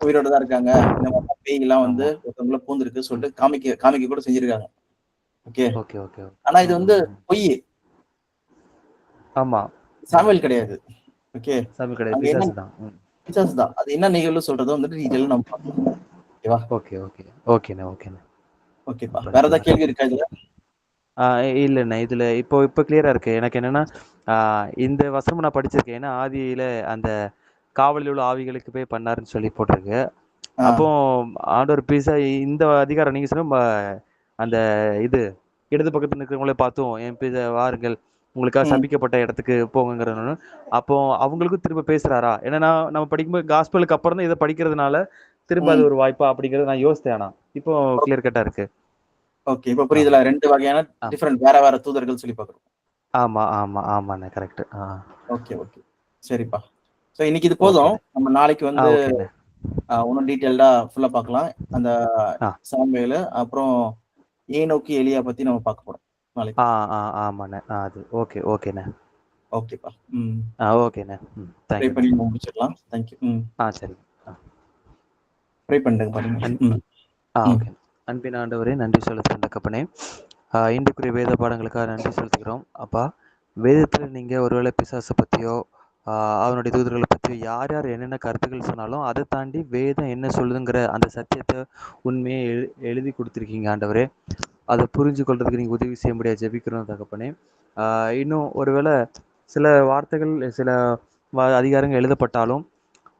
உயிரோட தான் இருக்காங்க. இந்த மாதிரி பேய் எல்லாம் வந்து ஒருத்தவங்கள பூந்துருக்கு சொல்லிட்டு காமிக்க கூட செஞ்சிருக்காங்க. ஓகே. ஆனா இது வந்து பொய். ஆமா. சாமுவேல் கிடையாது. ஓகே. சாமுவேல் கிடையாது, பிசாசு தான். பிசாசு தான். அது என்ன நிகழ்வு சொல்றத வந்துட்டு டீடைலா நம்ம பார்க்கலாம். ஓகேவா? ஓகேண்ணே. ஓகேப்பா. வேற ஏதாவது கேள்வி இருக்கா இதுல? இல்லண்ணே, இதுல இப்போ கிளியரா இருக்கு. எனக்கு என்னன்னா, இந்த வசனம் நான் படிச்சிருக்கேன். ஏன்னா ஆதியில அந்த காவலில் உள்ள ஆவிகளுக்கு போய் பண்ணாருன்னு சொல்லி போட்டிருக்கு. அப்போ ஆண்டவர் இந்த அதிகாரம் நீங்க சொன்ன அந்த இது இடது பக்கத்துல இருக்கிறவங்களே பார்த்தோம் என் வாருங்கள் உங்களுக்காக சபிக்கப்பட்ட இடத்துக்கு போங்கிறது. அப்போ அவங்களுக்கும் திரும்ப பேசுறாரா? ஏன்னா நம்ம படிக்கும்போது காஸ்பலுக்கு அப்புறம் தான் இதை படிக்கிறதுனால திரும்ப அது ஒரு வாய்ப்பா அப்படிங்கறது நான் யோசித்தேன். ஆனா இப்போ கிளியர் கட்டா இருக்கு. ஓகே. இப்ப புரியுதுல, 2 வகையான டிஃபரண்ட் வேற தூதர்கள் சொல்லி பார்க்கிறோம். ஆமாண்ணே, கரெக்ட். ஓகே. சரிப்பா. சோ இன்னைக்கு இது போதும். நம்ம நாளைக்கு வந்து இன்னும் டீடைல்டா ஃபுல்லா பார்க்கலாம். அந்த சாமுவேல் அப்புறம் ஏனோக்கு எலியா பத்தி நம்ம பார்க்க போறோம் நாளைக்கு. ஆமாண்ணே. அது ஓகேண்ணே. ஓகேப்பா. ஓகேண்ணே. ப்ரே பண்ணி முடிச்சிடலாம். Thank you. சரி. ப்ரே பண்ணுங்க பாருங்க. ஓகே. அன்பின் ஆண்டவரே, நன்றி செலுத்துகிற தகப்பனே, இன்றைக்குரிய வேத பாடங்களுக்காக நன்றி செலுத்துகிறோம். அப்பா, வேதத்தில் நீங்கள் ஒருவேளை பிசாசை பற்றியோ அவனுடைய தூதர்களை பற்றியோ யார் என்னென்ன கருத்துக்கள் சொன்னாலும் அதை தாண்டி வேதம் என்ன சொல்லுதுங்கிற அந்த சத்தியத்தை உண்மையை எழுதி கொடுத்துருக்கீங்க ஆண்டவரே. அதை புரிஞ்சு கொள்றதுக்கு நீங்கள் உதவி செய்ய முடியாது ஜெபிக்கிறோம் தகப்பனே. இன்னும் ஒருவேளை சில வார்த்தைகள் சில அதிகாரங்கள் எழுதப்பட்டாலும்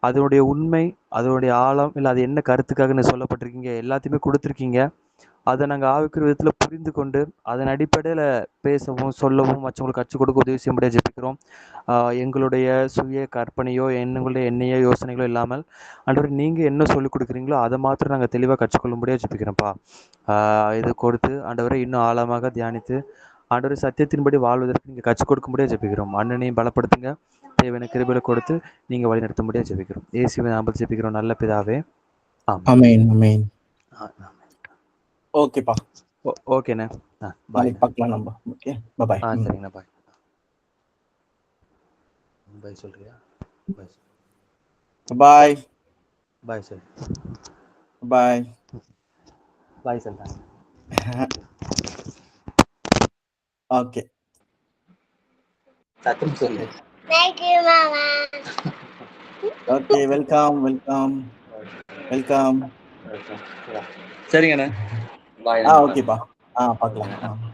அதனுடைய உண்மை, அதனுடைய ஆழம், இல்லை அது என்ன கருத்துக்காக சொல்லப்பட்டிருக்கீங்க எல்லாத்தையுமே கொடுத்துருக்கீங்க. அதை நாங்கள் ஆவிக்குரிய விதத்தில் புரிந்து கொண்டு அதன் அடிப்படையில் பேசவும் சொல்லவும் மற்றவங்களுக்கு கற்றுக் கொடுக்க உதவி செய்ய முடியாது ஜெபிக்கிறோம். எங்களுடைய சுய கற்பனையோ எங்களுடைய எண்ணெயோ யோசனைகளோ இல்லாமல் ஆண்டவர் நீங்கள் என்ன சொல்லிக் கொடுக்குறீங்களோ அதை மாத்திரம் நாங்கள் தெளிவாக கற்றுக்கொள்ள முடியாது ஜெபிக்கிறோம்ப்பா. இது கொடுத்து ஆண்டவரை இன்னும் ஆழமாக தியானித்து ஆண்டவர் சத்தியத்தின்படி வாழ்வதற்கு நீங்கள் கற்றுக் கொடுக்க முடியாது ஜெபிக்கிறோம். அண்ணனையும் பலப்படுத்துங்க, தேவையான கிருபைகளை கொடுத்து நீங்கள் வழி நடத்த முடியாது ஜெபிக்கிறோம். இயேசுவின் நாமத்தில் ஜெபிக்கிறோம் நல்ல பிதாவே. ஆமென். ஓகேப்பா. ஓகேண்ணே. பாய். பார்க்கலாம் நம்ம. ஓகே. பை. சரிங்கண்ணா. பாய். பாய் சொல்றியா? பாய். Bye sir. Bye sir. Okay. சத்தம் சொல்லு. Thank you, Mama. Okay. Welcome. சரிங்கண்ணே. பாய். ஓகேப்பா. பார்க்கலாம்.